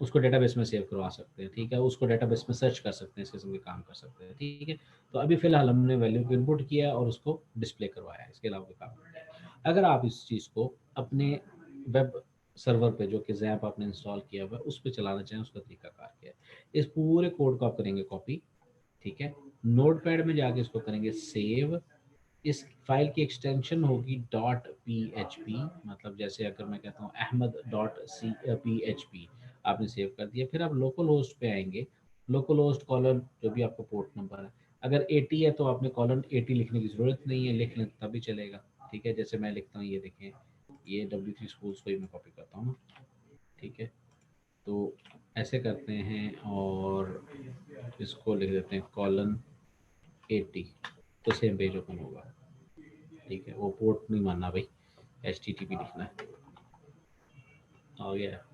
उसको डेटाबेस में सेव करवा सकते हैं, ठीक है। उसको डेटाबेस में सर्च कर सकते हैं, इस किस्म के काम कर सकते हैं, ठीक है। तो अभी फ़िलहाल हमने वैल्यू को इनपुट किया और उसको डिस्प्ले करवाया, इसके अलावा कोई काम नहीं है। अगर आप इस चीज़ को अपने वेब सर्वर पे जो कि ज़ैप आपने इंस्टॉल किया हुआ है उस पे चलाना चाहें, उसका तरीकाकार क्या है। इस पूरे कोड को आप करेंगे कॉपी, ठीक है। नोटपैड में जाके इसको करेंगे सेव। इस फाइल की एक्सटेंशन होगी डॉट .php, मतलब जैसे अगर मैं कहता हूँ अहमद डॉट .php आपने सेव कर दिया। फिर आप लोकल होस्ट पे आएंगे, लोकल होस्ट कॉलन जो भी आपका पोर्ट नंबर है, अगर 80 है तो आपने कॉलन 80 लिखने की ज़रूरत नहीं है, लिख लें तभी चलेगा, ठीक है। जैसे मैं लिखता हूँ, ये देखें, ये W3 स्कूल्स को ही मैं कॉपी करता हूँ ना, ठीक है। तो ऐसे करते हैं और इसको लिख देते हैं कॉलन 80, तो सेम पेज ओपन होगा, ठीक है। वो पोर्ट नहीं मानना भाई, HTTP लिखना है। आ गया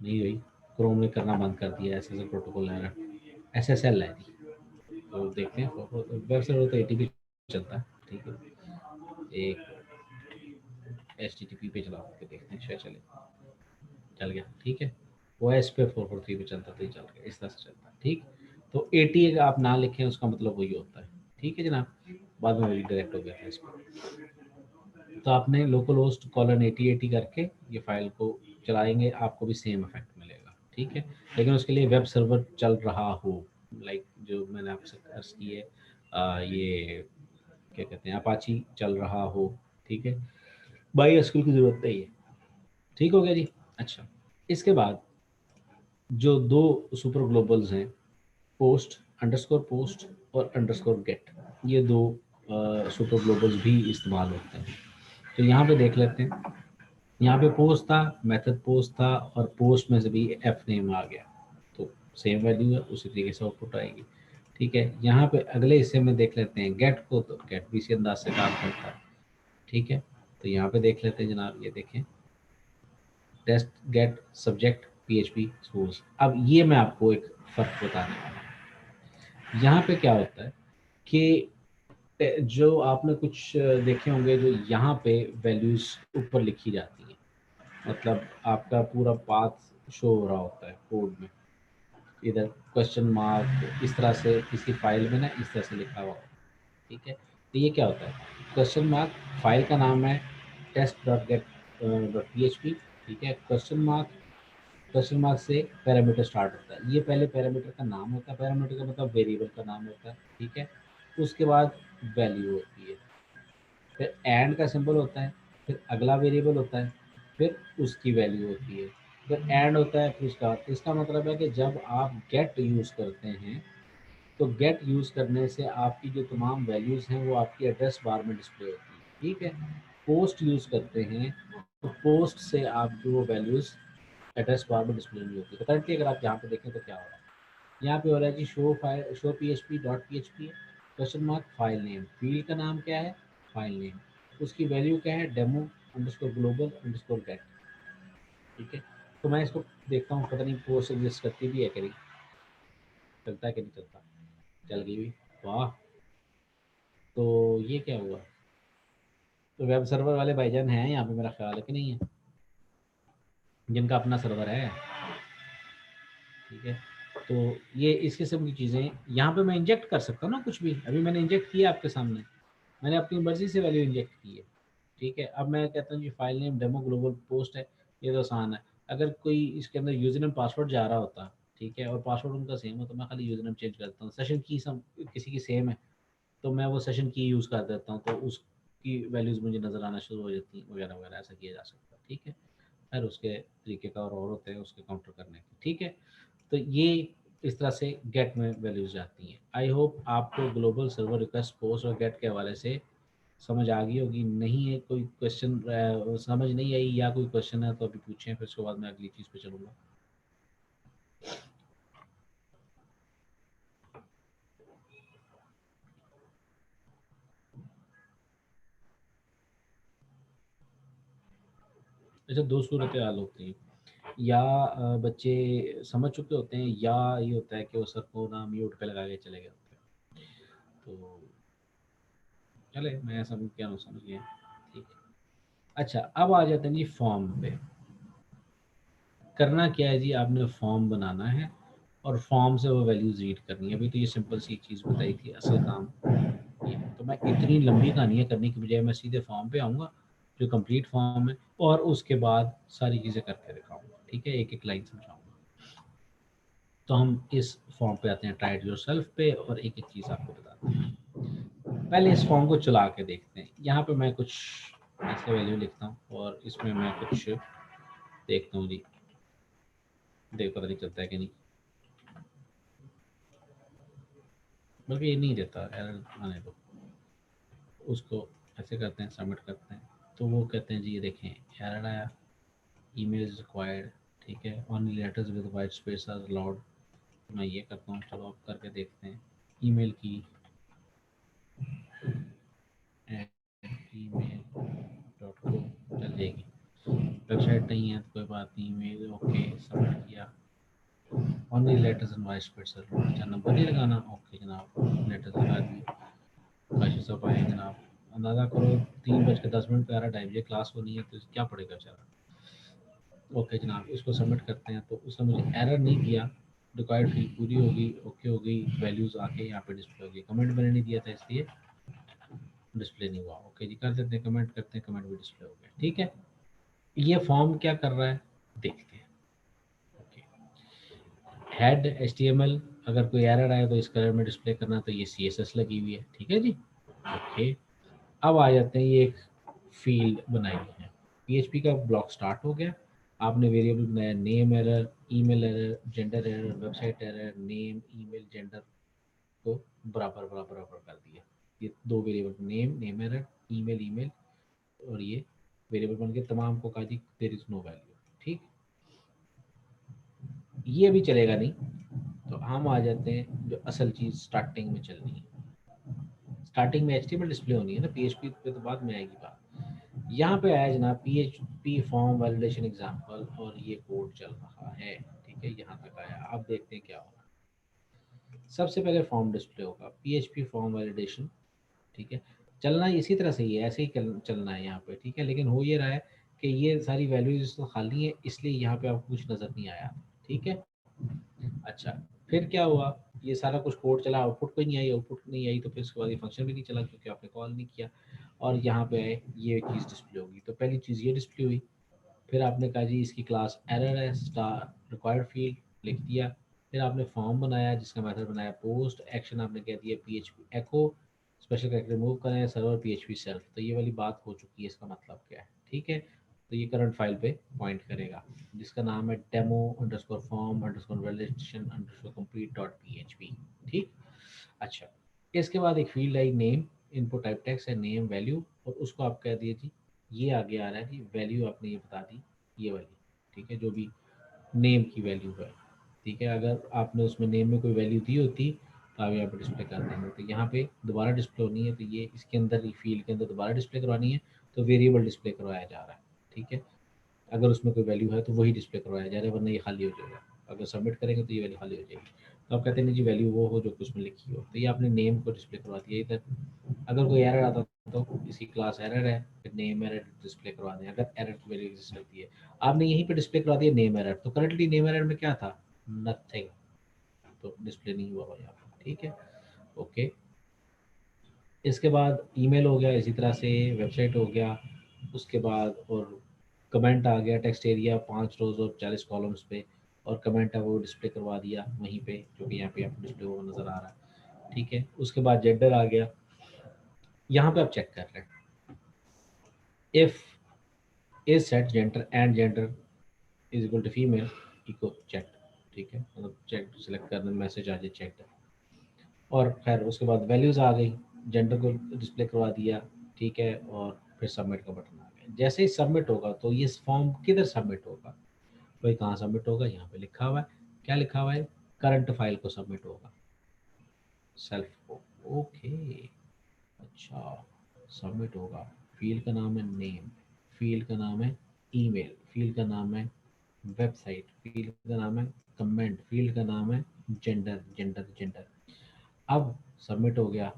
नहीं भाई, क्रोम ने करना बंद कर दिया, SSL प्रोटोकॉल एरर, SSL है जी। तो देखते हैं वेब सर्वर तो ATP चलता है, ठीक है। एक HTTP पे चला के देखते हैं, शायद चले, चल गया, ठीक है। OS पे 443 पे चलता तो ये चल गया, इस तरह से चलता है, ठीक। तो 80 अगर आप ना लिखें उसका मतलब वही होता है, ठीक है जनाब। बाद में रिडायरेक्ट हो गया था इसको। तो आपने लोकल होस्ट कॉलन 8080 करके ये फाइल को चलाएंगे, आपको भी सेम इफेक्ट मिलेगा, ठीक है। लेकिन उसके लिए वेब सर्वर चल रहा हो, लाइक जो मैंने आपसे अर्ज की है, ये क्या कहते हैं, अपाची चल रहा हो, ठीक है। बाई एसक्यूएल की ज़रूरत नहीं है, ठीक हो गया जी। अच्छा, इसके बाद जो दो सुपर ग्लोबल्स हैं, पोस्ट अंडरस्कोर पोस्ट और अंडरस्कोर गेट, ये दो सुपर ग्लोबल्स भी इस्तेमाल होते हैं। तो यहाँ पे देख लेते हैं, यहाँ पे पोस्ट था, मेथड पोस्ट था, और पोस्ट में से भी एफ नेम आ गया, तो सेम वैल्यू है, उसी तरीके से आउटपुट आएगी, ठीक है। यहाँ पे अगले हिस्से में देख लेते हैं गेट को, तो गेट भी इसी अंदाज से काम करता है, ठीक है। तो यहाँ पे देख लेते हैं जनाब, ये देखें, test get subject PHP schools. अब ये मैं आपको एक फ़र्क बताने वाला हूँ। यहाँ पे क्या होता है कि जो आपने कुछ देखे होंगे, जो यहाँ पे वैल्यूज़ ऊपर लिखी जाती हैं, मतलब आपका पूरा पाथ शो हो रहा होता है कोड में, इधर क्वेश्चन मार्क इस तरह से किसी फाइल में ना इस तरह से लिखा हुआ, ठीक है। तो ये क्या होता है, क्वेश्चन मार्क फाइल का नाम है test.get.php, ठीक है। क्वेश्चन मार्क से पैरामीटर स्टार्ट होता है, ये पहले पैरामीटर का नाम होता है, पैरामीटर का मतलब वेरिएबल का नाम होता है, ठीक है। उसके बाद वैल्यू होती है, फिर एंड का सिंबल होता है, फिर अगला वेरिएबल होता है, फिर उसकी वैल्यू होती है, फिर एंड होता है, फिर उसका। इसका मतलब है कि जब आप गेट यूज़ करते हैं, तो गेट यूज़ करने से आपकी जो तमाम वैल्यूज़ हैं वो आपकी एड्रेस बार में डिस्प्ले होती है, ठीक है। पोस्ट यूज़ करते हैं तो पोस्ट से आप जो वैल्यूज़ एड्रेस बार में डिस्प्ले नहीं होती। तो करंटली अगर आप यहाँ पे देखें तो क्या हो रहा है, यहाँ पे हो रहा है जी show PHP dot PHP question mark file name, field का नाम क्या है, फाइल नेम, उसकी वैल्यू क्या है, demo underscore global underscore get, ठीक है। तो मैं इसको देखता हूँ, पता नहीं पोस्ट एग्जिस्ट करती भी है कि नहीं, चलता है कि नहीं चलता, चल गई भी, वाह। तो ये क्या हुआ, तो वेब सर्वर वाले भाईजान हैं यहाँ पे, मेरा ख्याल है कि नहीं है, जिनका अपना सर्वर है, ठीक है। तो ये इस किस्म की चीज़ें यहाँ पे मैं इंजेक्ट कर सकता हूँ ना कुछ भी। अभी मैंने इंजेक्ट किया आपके सामने, मैंने अपनी मर्जी से वैल्यू इंजेक्ट की है, ठीक है। अब मैं कहता हूँ जी file name demo global post है, ये तो आसान है। अगर कोई इसके अंदर यूजर नेम पासवर्ड जा रहा होता, ठीक है, और पासवर्ड उनका सेम हो, तो मैं खाली यूजर नेम चेंज करता हूँ, सेशन की किसी की सेम है तो मैं वो सेशन की यूज़ कर देता हूँ, तो उसकी वैल्यूज़ मुझे नज़र आना शुरू हो जाती हैं, वगैरह वगैरह, ऐसा किया जा सकता है, ठीक है। खैर उसके तरीके का और होते हैं उसके काउंटर करने के, ठीक है। तो ये इस तरह से गेट में वैल्यूज जाती हैं। आई होप आपको ग्लोबल सर्वर रिक्वेस्ट पोस्ट और गेट के हवाले से समझ आ गई होगी। नहीं है कोई क्वेश्चन, समझ नहीं आई या कोई क्वेश्चन है तो अभी पूछें, फिर उसके बाद मैं अगली चीज़ पे चलूँगा। अच्छा, दो सूरत हाल होती हैं, या बच्चे समझ चुके होते हैं, या ये होता है कि वो सर को ना म्यूट पे लगा के चले गए होते हैं। तो चले, मैं समझ गया, समझ गया, ठीक है। अच्छा, अब आ जाते हैं जी फॉर्म पे। करना क्या है जी, आपने फॉर्म बनाना है और फॉर्म से वो वैल्यूज रीड करनी है। अभी तो ये सिंपल सी चीज़ बताई थी, असल काम ये है। तो मैं इतनी लंबी कहानियाँ करने की बजाय मैं सीधे फॉर्म पे आऊँगा, जो कंप्लीट फॉर्म है, और उसके बाद सारी चीज़ें करके दिखाऊंगा, ठीक है, एक एक लाइन समझाऊंगा। तो हम इस फॉर्म पे आते हैं, ट्राई इट योरसेल्फ पे, और एक एक चीज़ आपको बताते हैं। पहले इस फॉर्म को चला के देखते हैं। यहाँ पे मैं कुछ ऐसे वैल्यू लिखता हूँ और इसमें मैं कुछ देखता हूँ जी, देख पता नहीं चलता है कि नहीं, बल्कि ये नहीं देता, एरर आने दो। उसको ऐसे करते हैं, सबमिट करते हैं, तो वो कहते हैं जी ये देखें एरर आया, ईमेल इज रिक्वायर्ड, ठीक है, only letters with white space are allowed. मैं ये करता हूँ, चलो आप करके देखते हैं। ईमेल की email.com चल जाएगी, वेबसाइट नहीं है तो कोई बात नहीं, ईमेल ओके, सबमिट किया। Only letters and vice special, अच्छा नंबर नहीं लगाना, ओके जनाब, लेटर्स लगा दिए। काशी साहब आए जनाब, अंदाज़ा करो 3:10 पे आ रहा, टाइम ये क्लास होनी है तो क्या पड़ेगा बेचारा। ओके जनाब, इसको सबमिट करते हैं। तो उसने मुझे एरर नहीं दिया, रिक्वायर्ड फील्ड पूरी होगी, ओके हो गई, वैल्यूज़ आके यहाँ पे डिस्प्ले होगी। कमेंट मैंने नहीं दिया था इसलिए डिस्प्ले नहीं हुआ। ओके जी, कर देते हैं, कमेंट करते हैं, कमेंट भी डिस्प्ले हो गया, ठीक है। ये फॉर्म क्या कर रहा है देखते हैं। ओके, हेड HTML, अगर कोई एरर आए तो इस कलर में डिस्प्ले करना, तो ये CSS लगी हुई है, ठीक है जी। ओके, अब आ जाते हैं, ये एक फील्ड बनाई है, PHP का ब्लॉक स्टार्ट हो गया। आपने वेरिएबल बनाया, name error, email error, gender error, website error, name, email, gender को बराबर बराबर बराबर कर दिया। ये दो variable, name error, email email, और ये वेरिएबल बन के तमाम को कहा जी देयर इज नो वैल्यू, ठीक। ये भी चलेगा नहीं, तो हम आ जाते हैं जो असल चीज स्टार्टिंग में चलनी है। स्टार्टिंग में HTML डिस्प्ले होनी है ना, PHP पे तो बाद में आएगी बात। यहाँ पे आया जनाब PHP फॉर्म वैलिडेशन एग्जांपल, और ये कोड चल रहा है, ठीक है, यहाँ तक आया। अब देखते हैं क्या होगा। सबसे पहले फॉर्म डिस्प्ले होगा, PHP फॉर्म वैलिडेशन, ठीक है। चलना इसी तरह से ही है, ऐसे ही चलना है यहाँ पे, ठीक है। लेकिन हो ये रहा है कि ये सारी वैल्यूज तो खाली है, इसलिए यहाँ पे आपको कुछ नज़र नहीं आया, ठीक है। अच्छा, फिर क्या हुआ, ये सारा कुछ कोड चला, आउटपुट कोई नहीं आई, आउटपुट नहीं आई तो फिर उसके बाद ये फंक्शन भी नहीं चला क्योंकि आपने कॉल नहीं किया। और यहाँ पे आए, ये चीज़ डिस्प्ले होगी। तो पहली चीज़ ये डिस्प्ले हुई। फिर आपने कहा जी इसकी क्लास एरर है, स्टार रिक्वायर्ड फील्ड लिख दिया। फिर आपने फॉर्म बनाया जिसका मेथड बनाया पोस्ट, एक्शन आपने कह दिया PHP एको, स्पेशल कैरेक्टर रिमूव करें, सर्वर PHP सेल्फ। तो ये वाली बात हो चुकी है, इसका मतलब क्या है, ठीक है। तो ये करंट फाइल पे पॉइंट करेगा जिसका नाम है demo underscore form underscore validation underscore complete dot PHP, ठीक। अच्छा, इसके बाद एक field I name, input type text है नेम वैल्यू, और उसको आप कह दिए जी ये आगे आ रहा है जी वैल्यू आपने ये बता दी, ये वाली, ठीक है, जो भी नेम की वैल्यू है, ठीक है। अगर आपने उसमें नेम में कोई वैल्यू दी होती तो आप यहाँ पे डिस्प्ले कर देंगे, तो यहाँ पे दोबारा डिस्प्ले होनी है, तो ये इसके अंदर फील्ड के अंदर दोबारा डिस्प्ले करवानी है, तो वेरिएबल डिस्प्ले करवाया जा रहा है, ठीक है। अगर उसमें कोई वैल्यू है तो वही डिस्प्ले करवाया जा रहा है, वरना ये खाली हो जाएगा। अगर सबमिट करेंगे तो ये वैल्यू खाली हो जाएगी। तो आप कहते हैं जी वैल्यू वो हो जो कुछ में लिखी हो, तो ये आपने नेम को डिस्प्ले करवा दिया इधर। अगर कोई एरर आता तो इसकी क्लास एरर है, फिर नेम एरर डिस्प्ले करवा दें अगर एरर की वैल्यू एग्जिस्ट करती है। आपने यहीं पे डिस्प्ले करवा दिया नेम एरर, तो करंटली नेम एरर में क्या था, नथिंग, तो डिस्प्ले नहीं हुआ यहाँ पर, ठीक है। ओके, इसके बाद ईमेल हो गया, इसी तरह से वेबसाइट हो गया। उसके बाद और कमेंट आ गया, टेक्स्ट एरिया 5 रोज और 40 कॉलम्स पे, और कमेंट है वो डिस्प्ले करवा दिया वहीं पे, जो कि यहाँ पे आपको डिस्प्ले हुआ नज़र आ रहा है, ठीक है। उसके बाद जेंडर आ गया, यहाँ पे आप चेक कर रहे हैं if is set gender and gender is equal to female echo check, ठीक है, मतलब चेक सेलेक्ट करने मैसेज आ जाए चेक। और खैर उसके बाद वैल्यूज़ आ गई, जेंडर को डिस्प्ले करवा दिया, ठीक है, और फिर सबमिट का बटन आ गया। जैसे ही सबमिट होगा तो ये फॉर्म किधर सबमिट होगा, भाई कहाँ सबमिट होगा, यहाँ पे लिखा हुआ है, क्या लिखा हुआ है, करंट फाइल को सबमिट होगा, सेल्फ को, ओके। अच्छा, सबमिट होगा, फील्ड का नाम है नेम, फील्ड का नाम है ईमेल, फील्ड का नाम है वेबसाइट, फील्ड का नाम है कमेंट, फील्ड का नाम है जेंडर जेंडर जेंडर। अब सबमिट हो गया,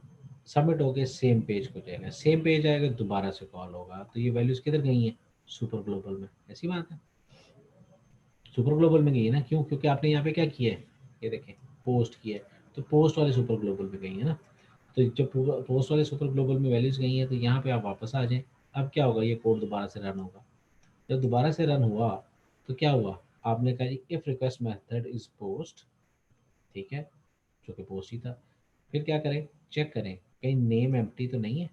सबमिट हो के सेम पेज को जाएगा, सेम पेज आएगा, दोबारा से कॉल होगा, तो ये वैल्यूज किधर गई हैं? सुपर ग्लोबल में। ऐसी बात है, सुपर ग्लोबल में गई है ना। क्यों? क्योंकि आपने यहाँ पे क्या किया है, ये देखें पोस्ट किया है, तो पोस्ट वाले सुपर ग्लोबल में गई है ना। तो जब पोस्ट वाले सुपर ग्लोबल में वैल्यूज गई हैं तो यहाँ पे आप वापस आ जाएं। अब क्या होगा, ये कोड दोबारा से रन होगा। जब दोबारा से रन हुआ तो क्या हुआ, आपने कहा if request method is post, ठीक है, जो कि पोस्ट ही था। फिर क्या करें, चेक करें कहीं नेम एम्प्टी तो नहीं है।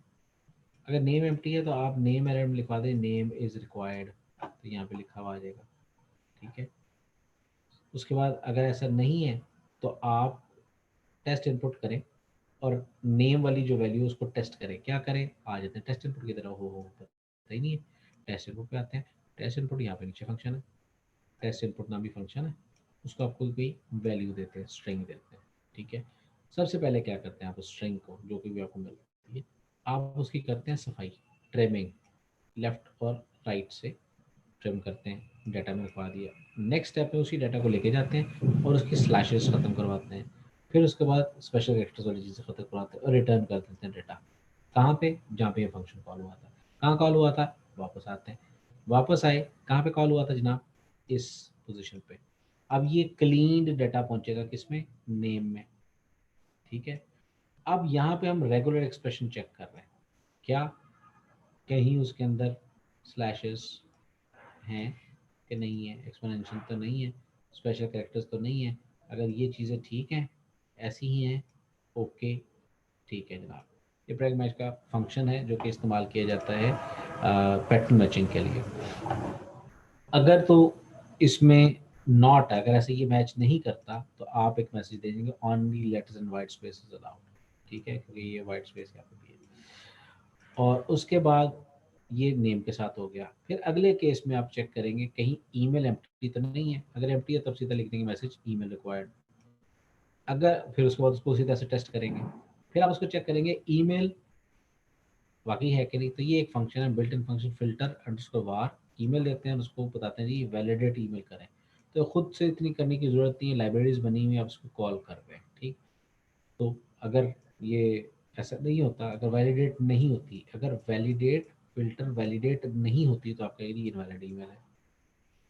अगर नेम एम्प्टी है तो आप नेम एरर में लिखवा दें नेम इज रिक्वायर्ड, तो यहाँ पे लिखा हुआ आ जाएगा, ठीक है। उसके बाद अगर ऐसा नहीं है तो आप टेस्ट इनपुट करें और नेम वाली जो वैल्यू उसको टेस्ट करें। क्या करें, आ जाते हैं टेस्ट इनपुट की तरह, हो पता ही नहीं है। टेस्ट इनपुट पे आते हैं, टेस्ट इनपुट यहाँ पे नीचे फंक्शन है, टेस्ट इनपुट नाम भी फंक्शन है, उसको आपको कोई वैल्यू देते हैं, स्ट्रिंग देते हैं, ठीक है। सबसे पहले क्या करते हैं, आप स्ट्रिंग को जो कि भी आपको मिलती है आप उसकी करते हैं सफाई, ट्रिमिंग, लेफ्ट और राइट से ट्रिम करते हैं, डाटा में रखवा दिया। नेक्स्ट स्टेप में उसी डाटा को लेके जाते हैं और उसकी स्लैशेस ख़त्म करवाते हैं। फिर उसके बाद स्पेशल कैरेक्टर्स वाली चीज़ें ख़त्म करवाते हैं और रिटर्न कर देते हैं डाटा। कहाँ पे, जहाँ पे ये फंक्शन कॉल हुआ था। कहाँ कॉल हुआ था, वापस आते हैं, वापस आए, कहाँ पे कॉल हुआ था जनाब, इस पोजीशन पे। अब ये क्लीन्ड डाटा पहुंचेगा किसमें, नेम में, ठीक है। अब यहाँ पे हम रेगुलर एक्सप्रेशन चेक कर रहे हैं, क्या कहीं उसके अंदर स्लैशेस हैं कि नहीं है, एक्सपोनेंशियल तो नहीं है, स्पेशल कैरेक्टर्स तो नहीं है। अगर ये चीज़ें ठीक हैं, ऐसी ही हैं, ओके, ठीक है जनाब। ये प्रैग मैच का फंक्शन है जो कि इस्तेमाल किया जाता है पैटर्न मैचिंग के लिए। अगर तो इसमें नॉट है, अगर ऐसे ये मैच नहीं करता तो आप एक मैसेज दे देंगे only letters and white spaces allowed, ठीक है, क्योंकि ये वाइट स्पेस यहाँ पे भी है। और उसके बाद ये नेम के साथ हो गया। फिर अगले केस में आप चेक करेंगे कहीं ईमेल एम्प्टी तो नहीं है, अगर एम्प्टी है तब सीधा लिख देंगे मैसेज ईमेल रिक्वायर्ड। अगर फिर उसके बाद उसको सीधा से टेस्ट करेंगे, फिर आप उसको चेक करेंगे ईमेल वाकई है कि नहीं। तो ये एक फंक्शन है, built in function filter underscore war, email देते हैं और उसको बताते हैं जी वैलिडेट ईमेल करें। तो खुद से इतनी करने की ज़रूरत नहीं है, लाइब्रेरीज बनी हुई है, आप उसको कॉल कर रहे हैं, ठीक। तो अगर ये ऐसा नहीं होता, अगर वैलिडेट नहीं होती, अगर वैलिडेट फिल्टर वैलिडेट नहीं होती तो आपका ये इनवैलिड ईमेल है,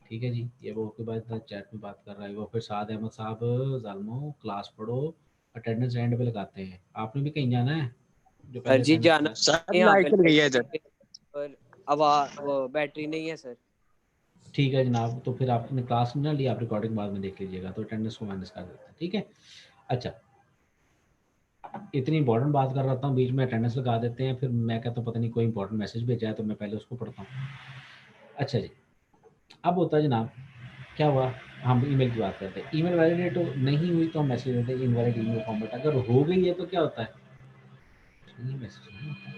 ठीक है जी। ये वो के बाद इतना चैट में बात कर रहा है वो, फिर साद अहमद साहब जालमो क्लास पढ़ो, अटेंडेंस एंड पे लगाते हैं। आपने भी कहीं जाना है जो पहले जी attendance जाना पे- सर यहाँ लाइट पे चल गई है इधर। और आवाज वो बैटरी नहीं है सर। ठीक है जनाब, तो फिर आपने क्लास ना ली, आप रिकॉर्डिंग बाद में देख लीजिएगा, तो अटेंडेंस को माइनस कर देते हैं, ठीक है। अच्छा, इतनी इंपॉर्टेंट बात कर रहा था, बीच में अटेंडेंस लगा देते हैं, फिर मैं कहता हूँ पता नहीं कोई इंपॉर्टेंट मैसेज भेजा है तो मैं पहले उसको पढ़ता हूँ। अच्छा जी, अब होता है जनाब, क्या हुआ, हम ईमेल की बात करते हैं। ईमेल वैलिडेट नहीं हुई तो हम मैसेज देते हैं इनवैलिड ईमेल फॉर्मेट। अगर हो गई है तो क्या होता है, ये मैसेज नहीं होता,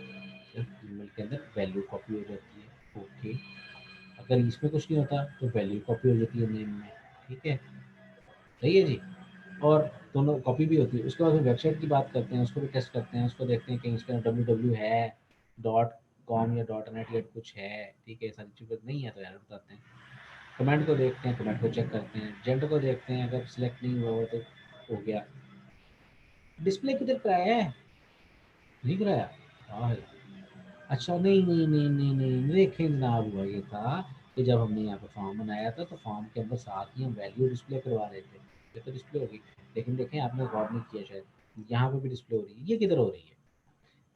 सिर्फ ईमेल के अंदर वैल्यू कॉपी हो जाती है, ओके। अगर इसमें कुछ नहीं होता तो वैल्यू कॉपी हो जाती है नेम में, ठीक है, सही है जी। और दोनों कॉपी भी होती है। उसके बाद वेबसाइट की बात करते हैं, उसको भी टेस्ट करते हैं, उसको देखते हैं कि इसके www है, .com या .net या कुछ है, ठीक है, सारी चीज़ें नहीं है तो एरर बताते हैं। कमेंट को देखते हैं, कमेंट को चेक करते हैं, जेंडर को देखते हैं, अगर सिलेक्ट नहीं हुआ हो तो हो गया। डिस्प्ले किधर कराया है, नहीं कराया, हाँ। अच्छा, नहीं नहीं नहीं नहीं नहीं, देखें जनाब, हुआ ये था कि जब हमने यहाँ पे फॉर्म बनाया था तो फॉर्म के अंदर साथ ही हम वैल्यू डिस्प्ले करवा रहे थे, ये तो डिस्प्ले होगी। लेकिन देखें आपने गौर नहीं किया शायद, यहाँ पे भी डिस्प्ले हो रही है, ये किधर हो रही है,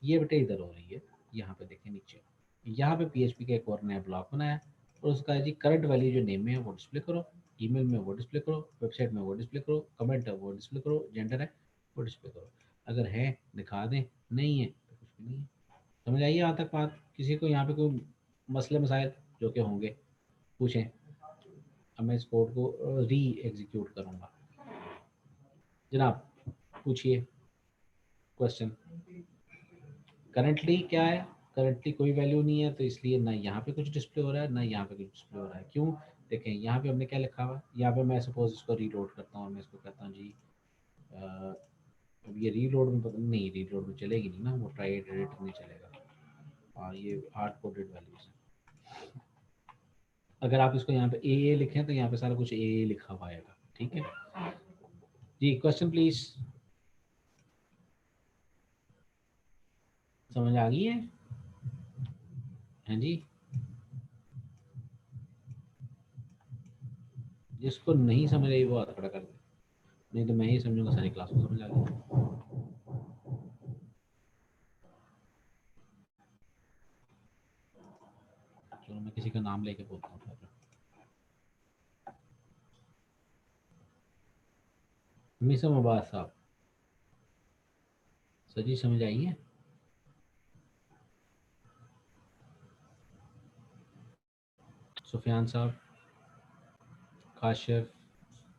ये बेटे इधर हो रही है, यहाँ पे देखें नीचे, यहाँ पे PHP का एक और नया ब्लॉक बनाया और उसका है जी करंट वैल्यू जो नेम में है वो डिस्प्ले करो, ईमेल में वो डिस्प्ले करो, वेबसाइट में वो डिस्प्ले करो, कमेंट है वो डिस्प्ले करो, जेंडर है वो डिस्प्ले करो। अगर है दिखा दें, नहीं है तो कुछ भी नहीं है। समझ आइए यहाँ तक बात, किसी को यहाँ पे कोई मसले मसाइल जो कि होंगे पूछें। अब मैं इस कोड को री एग्जीक्यूट करूँगा, जनाब पूछिए क्वेश्चन। करंटली क्या है, करंटली कोई वैल्यू नहीं है तो इसलिए ना यहाँ पे कुछ डिस्प्ले हो रहा है ना यहाँ पे कुछ डिस्प्ले हो रहा है। क्यों, देखें यहाँ पे हमने क्या लिखा हुआ, यहाँ पे मैं सपोज इसको रीलोड करता हूँ और मैं इसको कहता हूँ जी अब ये रीलोड में पता नहीं, रीलोड में चलेगी नहीं ना, वो ट्राई एडिट में चलेगा। हाँ, ये हार्ड कोडेड वैल्यूज है। अगर आप इसको यहाँ पे ए लिखें तो यहाँ पे सारा कुछ ए लिखा हुआ आएगा, ठीक है जी। क्वेश्चन प्लीज, समझ आ गई है? हाँ जी, जिसको नहीं समझ आई वो हाथ खड़ा कर दे, नहीं तो मैं ही समझूंगा सारी क्लास को समझ आ गई। चलो मैं किसी का नाम लेके बोलता हूँ। मिस मुबारक साहब, सजी समझ आई है? सुफियान साहब, काशिफ,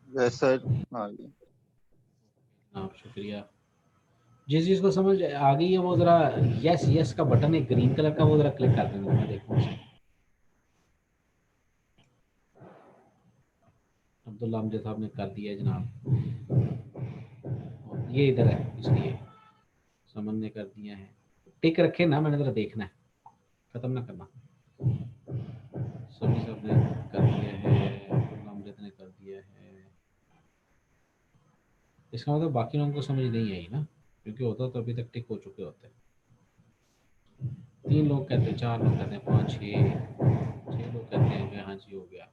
यस सर। हाँ जी। आप शुक्रिया। जिस चीज को समझ आ गई है वो जरा यस यस का बटन है ग्रीन कलर का, वो जरा क्लिक कर देंगे, मैं देखूँ। अब्दुल्ला अमजद साहब ने कर दिया है जनाब, ये इधर है इसलिए समझ ने कर दिया है। टिक रखे ना, मैंने जरा देखना है, खत्म ना करना। सभी साहब ने कर दिया है, अब्दुल्ला अमजद ने कर दिया है। इसका मतलब बाकी लोगों को समझ नहीं आई ना, क्योंकि होता तो अभी तक टिक हो चुके होते। 3 लोग कहते हैं, 4 लोग कहते हैं, 5 6 लोग कहते हैं कि हाँ जी हो गया।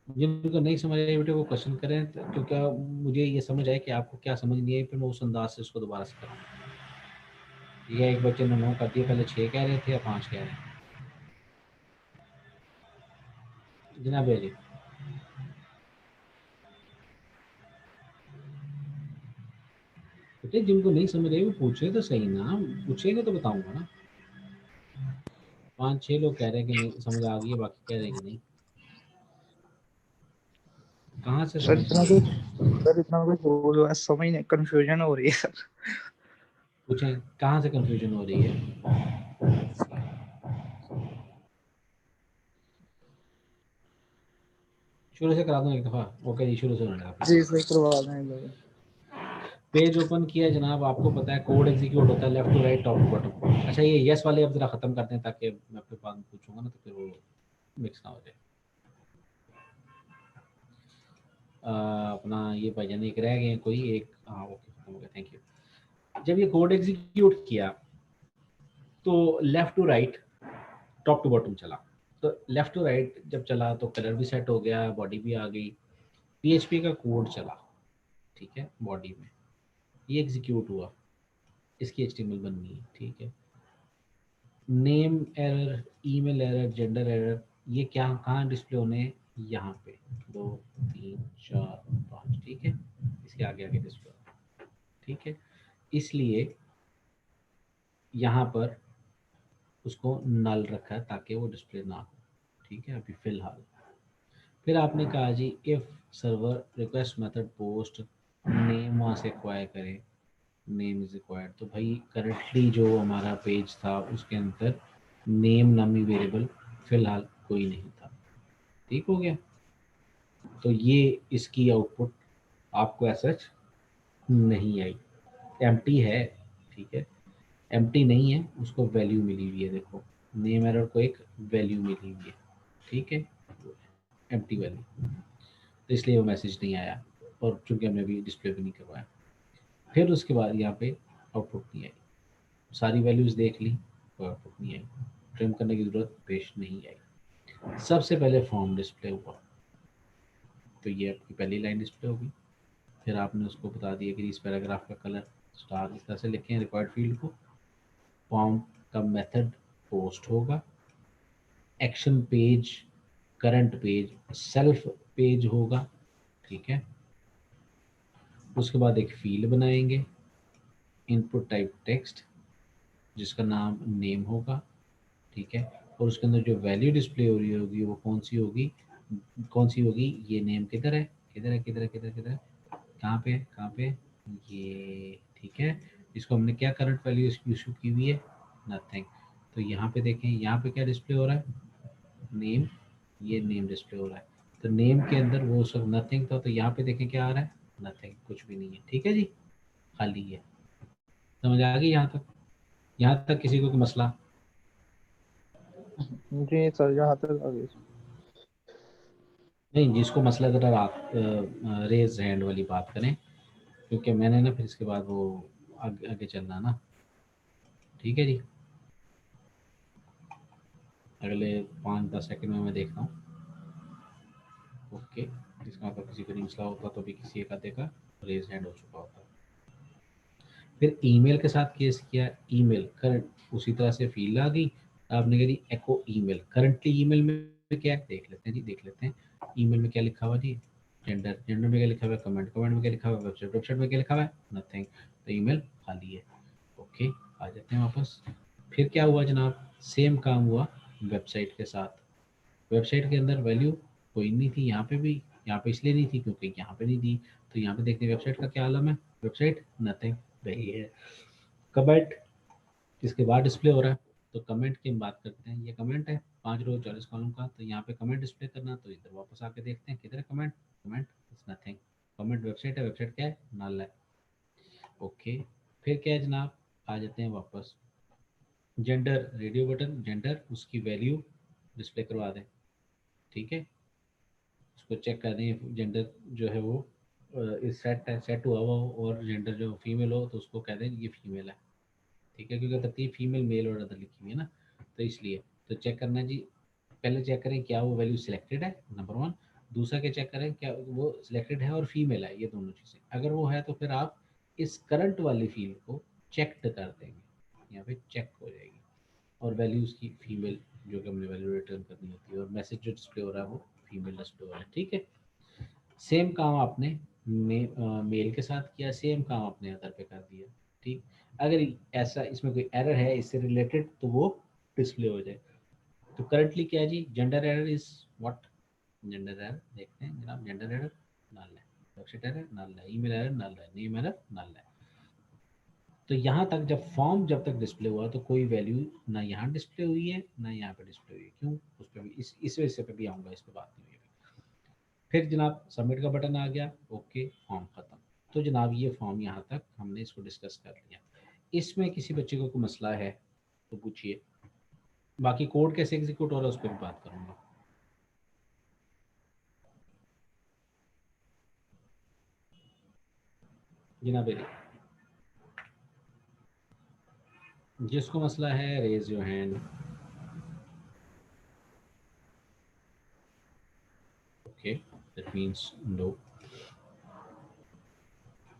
जिनको नहीं समझ आया बेटे वो क्वेश्चन करें, क्योंकि मुझे ये समझ आए कि आपको क्या समझ नहीं आई, फिर मैं उस अंदाज से उसको दोबारा से कराऊंगा। ये एक बच्चे ने 9 कर दिया, पहले 6 कह रहे थे या 5 कह रहे हैं। जनाब जी बेटे, जिनको नहीं समझ आई वो पूछे तो सही ना, पूछेंगे तो बताऊंगा ना। 5 6 लोग कह रहे हैं कि नहीं समझ आ गई है, बाकी कह रहे हैं कि नहीं। कहाँ से सर समझ इतना नहीं कुछ, आई? सर इतना कुछ बोल रहा है, समझ नहीं, कंफ्यूजन हो रही है सर। पूछें कहाँ से कंफ्यूजन हो रही है? शुरू से करा दूं एक दफ़ा? ओके जी, शुरू से होने लगा। जी सर करवा दें। पेज ओपन किया जनाब, आपको पता है कोड एग्जीक्यूट होता है left to right, top to bottom. अच्छा ये यस वाले अब जरा खत्म करते हैं, ताकि मैं फिर बाद में पूछूंगा ना तो फिर वो मिक्स ना हो जाए। अपना ये भाईजान एक रह गए कोई एक, हाँ ओके खत्म हो गया, थैंक यू। जब ये कोड एग्जीक्यूट किया तो left to right, top to bottom चला। तो लेफ्ट टू राइट जब चला तो कलर भी सेट हो गया, बॉडी भी आ गई, PHP का कोड चला, ठीक है। बॉडी में ये एग्जीक्यूट हुआ, इसकी HTML बननी है, ठीक है। Name error, email error, gender error, ये क्या कहाँ डिस्प्ले होने हैं? यहाँ पे 2 3 4 5, ठीक है। इसके आगे आगे डिस्प्ले, ठीक है। इसलिए यहाँ पर उसको नल रखा है ताकि वो डिस्प्ले ना हो, ठीक है अभी फिलहाल। फिर आपने कहा जी if server request method post name वहाँ से एक्वायर करे, नेम इज रिक्वायर्ड। तो भाई करंटली जो हमारा पेज था उसके अंदर नेम नामी वेरिएबल फिलहाल कोई नहीं था, ठीक हो गया। तो ये इसकी आउटपुट आपको ऐसा नहीं आई, एम्प्टी है, ठीक है। एम्प्टी नहीं है, उसको वैल्यू मिली हुई है, देखो नेम एरर को एक वैल्यू मिली हुई है, ठीक है, एम्प्टी वैल्यू। तो इसलिए वो मैसेज नहीं आया, और चूंकि हमने अभी डिस्प्ले भी नहीं करवाया। फिर उसके बाद यहाँ पे आउटपुट नहीं आई, सारी वैल्यूज देख ली, कोई आउटपुट नहीं आई, ट्रिम करने की जरूरत पेश नहीं आई। सबसे पहले फॉर्म डिस्प्ले हुआ, तो ये आपकी पहली लाइन डिस्प्ले होगी। फिर आपने उसको बता दिया कि इस पैराग्राफ का कलर स्टार इस तरह से लिखें रिक्वायर्ड फील्ड को। फॉर्म का मेथड पोस्ट होगा, action page, current page, self page होगा, ठीक है। उसके बाद एक फील्ड बनाएंगे, इनपुट टाइप टेक्स्ट, जिसका नाम नेम होगा, ठीक है। और उसके अंदर जो वैल्यू डिस्प्ले हो रही होगी वो कौन सी होगी? कौन सी होगी? ये नेम किधर है, किधर है, किधर है, किधर किधर, कहाँ पे, कहाँ पे, ये, ठीक है। इसको हमने क्या करंट वैल्यू इशू की हुई है? नथिंग। तो यहाँ पे देखें, यहाँ पे क्या डिस्प्ले हो रहा है? नेम, ये नेम डिस्प्ले हो रहा है। तो नेम के अंदर वो सब नथिंग था, तो यहाँ पे देखें क्या आ रहा है? नथिंग, कुछ भी नहीं है, ठीक है जी, खाली है। समझ आ गई यहाँ तक? यहाँ तक किसी को कोई मसला? जी सर यहाँ तक आ गई। नहीं, जिसको मसला ज़रा रात रेज हैंड वाली बात करें, क्योंकि मैंने ना फिर इसके बाद वो आगे आगे चलना ना। ठीक है जी, अगले 5-10 सेकंड में मैं देखता हूँ। ओके, इसका मतलब किसी को नहीं मसला होता तो भी किसी एक आधे का रेज हैंड हो चुका होता। फिर ईमेल के साथ केस किया, ईमेल करंट उसी तरह से फील्ड आ गई, आपने कह दी एको ईमेल। करंटली ईमेल में क्या है देख लेते हैं जी, देख लेते हैं ईमेल में क्या लिखा हुआ जी। जेंडर, जेंडर में क्या लिखा हुआ है, कमेंट, कमेंट में क्या लिखा हुआ है, वेबसाइट, वेबसाइट में क्या लिखा हुआ है, नथिंग। तो ईमेल खाली है। ओके, आ जाते हैं वापस। फिर क्या हुआ जनाब, सेम काम हुआ वेबसाइट के साथ। वेबसाइट के अंदर वैल्यू कोई नहीं थी, यहाँ पे भी, यहाँ पे इसलिए नहीं थी क्योंकि यहाँ पे नहीं दी। तो यहाँ पे देखते हैं वेबसाइट का क्या आलम है, वेबसाइट नथिंग रही है। कमेंट इसके बाद डिस्प्ले हो रहा है, तो कमेंट की हम बात करते हैं। ये कमेंट है 5 रो 40 कॉलम का, तो यहाँ पे कमेंट डिस्प्ले करना, तो इधर वापस आके देखते हैं किधर है comment, comment is nothing. Comment website है, वेबसाइट क्या है, नल है। ओके, फिर क्या है जनाब, आ जाते हैं वापस। जेंडर, रेडियो बटन, जेंडर उसकी वैल्यू डिस्प्ले करवा दें। ठीक है, उसको चेक कर दें, जेंडर जो है वो इस सेट है, सेट हुआ हुआ हो, और जेंडर जो फीमेल हो तो उसको कह दें ये फीमेल है। ठीक है, क्योंकि तरतीब फीमेल मेल और अदर लिखी हुई है ना, तो इसलिए। तो चेक करना जी, पहले चेक करें क्या वो वैल्यू सिलेक्टेड है, नंबर 1। दूसरा क्या चेक करें क्या वो सिलेक्टेड है और फीमेल है, ये दोनों चीज़ें अगर वो है तो फिर आप इस करंट वाली फील्ड को चेक्ड कर देंगे, यहाँ पे चेक हो जाएगी, और वैल्यू उसकी फीमेल जो कि हमने वैल्यू रिटर्न करनी होती है, और मैसेज जो डिस्प्ले हो रहा है वो फीमेल डिस्प्ले हो रहा है। ठीक है, सेम काम आपने मेल के साथ किया, सेम काम आपने अदर पे कर दिया। ठीक, अगर ऐसा इसमें कोई एरर है इससे रिलेटेड तो वो डिस्प्ले हो जाए। तो करंटली क्या है जी, gender error is what, gender error देखते हैं जनाब, जेंडर एरर नल है, वेबसाइट एरर नल है, ईमेल एरर नल है, नेम एरर नल है। तो यहाँ तक जब फॉर्म जब तक डिस्प्ले हुआ तो कोई वैल्यू ना यहाँ डिस्प्ले हुई है ना यहाँ पे डिस्प्ले हुई है। क्यों, उस पर भी इस वजह से पे भी आऊँगा, इस पर बात नहीं हुई। फिर जनाब सबमिट का बटन आ गया, ओके फॉर्म खत्म। तो जनाब ये फॉर्म यहाँ तक हमने इसको डिस्कस कर लिया। इसमें किसी बच्चे को कोई मसला है तो पूछिए, बाकी कोड कैसे एग्जीक्यूट हो रहा है उस पर भी बात करूँगा। जनाब जिसको मसला है raise your hand. Okay, that means no.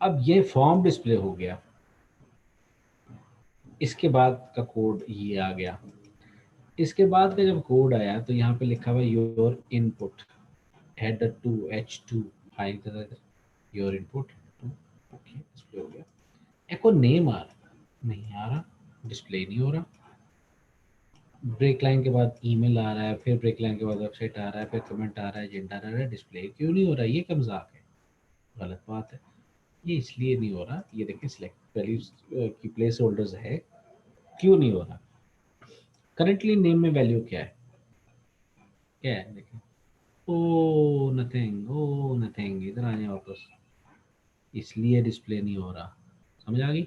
अब ये फॉर्म डिस्प्ले हो गया, इसके बाद का कोड ये आ गया। इसके बाद का जब कोड आया तो यहाँ पे लिखा हुआ your input header to h2 file your input to. Okay, display हो गया। एको नेम आ रहा, नहीं आ रहा, डिस्प्ले नहीं हो रहा। ब्रेक लाइन के बाद ईमेल आ रहा है, फिर ब्रेक लाइन के बाद वेबसाइट आ रहा है, फिर कमेंट आ रहा है, जेंडर आ रहा है, डिस्प्ले क्यों नहीं हो रहा, ये क्या मजाक है, गलत बात है। ये इसलिए नहीं हो रहा, ये देखिए सिलेक्ट वैल्यूज की प्लेस होल्डर्स है, क्यों नहीं हो रहा। करंटली नेम में वैल्यू क्या है, क्या है देखिए, ओ नथिंग, ओ नथिंग, इधर आ जाए वापस, इसलिए डिस्प्ले नहीं हो रहा। समझ आ गई,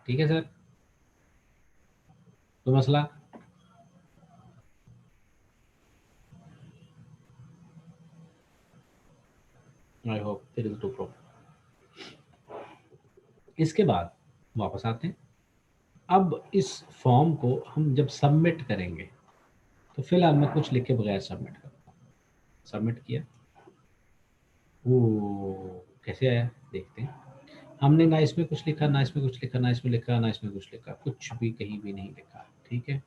ठीक है सर, तो मसला I hope there is no problem. इसके बाद वापस आते हैं। अब इस फॉर्म को हम जब सबमिट करेंगे तो फिलहाल मैं कुछ लिखे बगैर सबमिट करूँगा। सबमिट किया, वो कैसे आया देखते हैं। हमने ना इसमें कुछ लिखा, ना इसमें कुछ लिखा, ना इसमें लिखा, ना इसमें कुछ लिखा, कुछ भी कहीं भी नहीं लिखा। ठीक है,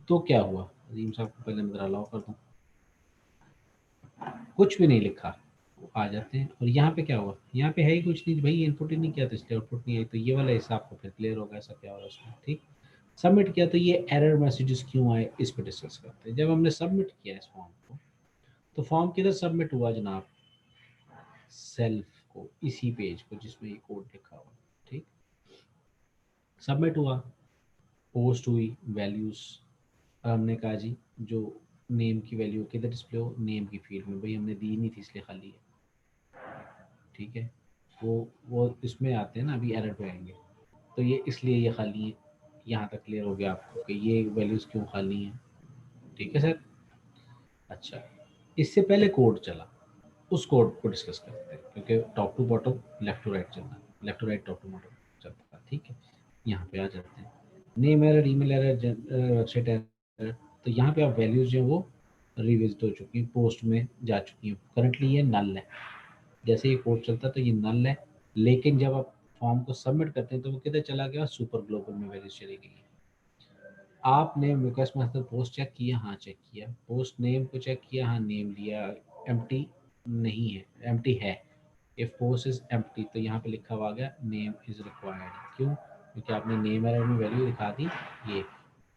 तो क्या हुआ, अजीम साहब को पहले मैं ज़रा अलाउ कर दूँ, कुछ भी नहीं लिखा, आ जाते हैं। और यहाँ पे क्या हुआ, यहाँ पे है ही कुछ नहीं भाई, इनपुट ही नहीं किया तो इसलिए आउटपुट नहीं आई। तो ये वाला हिसाब को फिर क्लियर होगा ऐसा क्या हो रहा है उसमें। ठीक, सबमिट किया तो ये एरर मैसेजेस क्यों आए इस पर डिस्कस करते हैं। जब हमने सबमिट किया इस फॉर्म को, तो फॉर्म किधर सबमिट हुआ जनाब, सेल्फ को, इसी पेज को जिसमें ये कोड लिखा हुआ। ठीक, सबमिट हुआ, पोस्ट हुई वैल्यूज, हमने कहा जी जो नेम की वैल्यू किधर डिस्प्ले हो, नेम की फील्ड में, भाई हमने दी नहीं थी इसलिए खाली है। ठीक है, वो इसमें आते हैं ना, अभी एरर पे आएंगे। तो ये इसलिए ये खाली है। यहाँ तक क्लियर हो गया आपको कि ये वैल्यूज क्यों खाली हैं। ठीक है सर। अच्छा, इससे पहले कोड चला, उस कोड को डिस्कस करते हैं क्योंकि top to bottom left to right चलना है, left to right top to bottom चलता है। ठीक है, यहाँ पे आ जाते हैं। Name error, email error, website error. तो यहाँ पे आप वैल्यूज जो है वो रिविजिट हो चुकी हैं, पोस्ट में जा चुकी हैं। करंटली ये नल है, जैसे ये कोड चलता है तो ये नल है, लेकिन जब आप फॉर्म को सबमिट करते हैं तो वो किधर चला गया, सुपर ग्लोबल में वैल्यूज चली गई है। आपने रिक्वेस्ट मेथड पोस्ट चेक किया, हाँ चेक किया। पोस्ट नेम को चेक किया, हाँ नेम लिया, एम्प्टी नहीं है, एम्प्टी है। इफ पोस्ट इज एम्प्टी तो यहाँ पे लिखा हुआ गया नेम इज रिक्वायर्ड। क्यों? क्योंकि आपने नेम एरर में वैल्यू दिखा दी ये,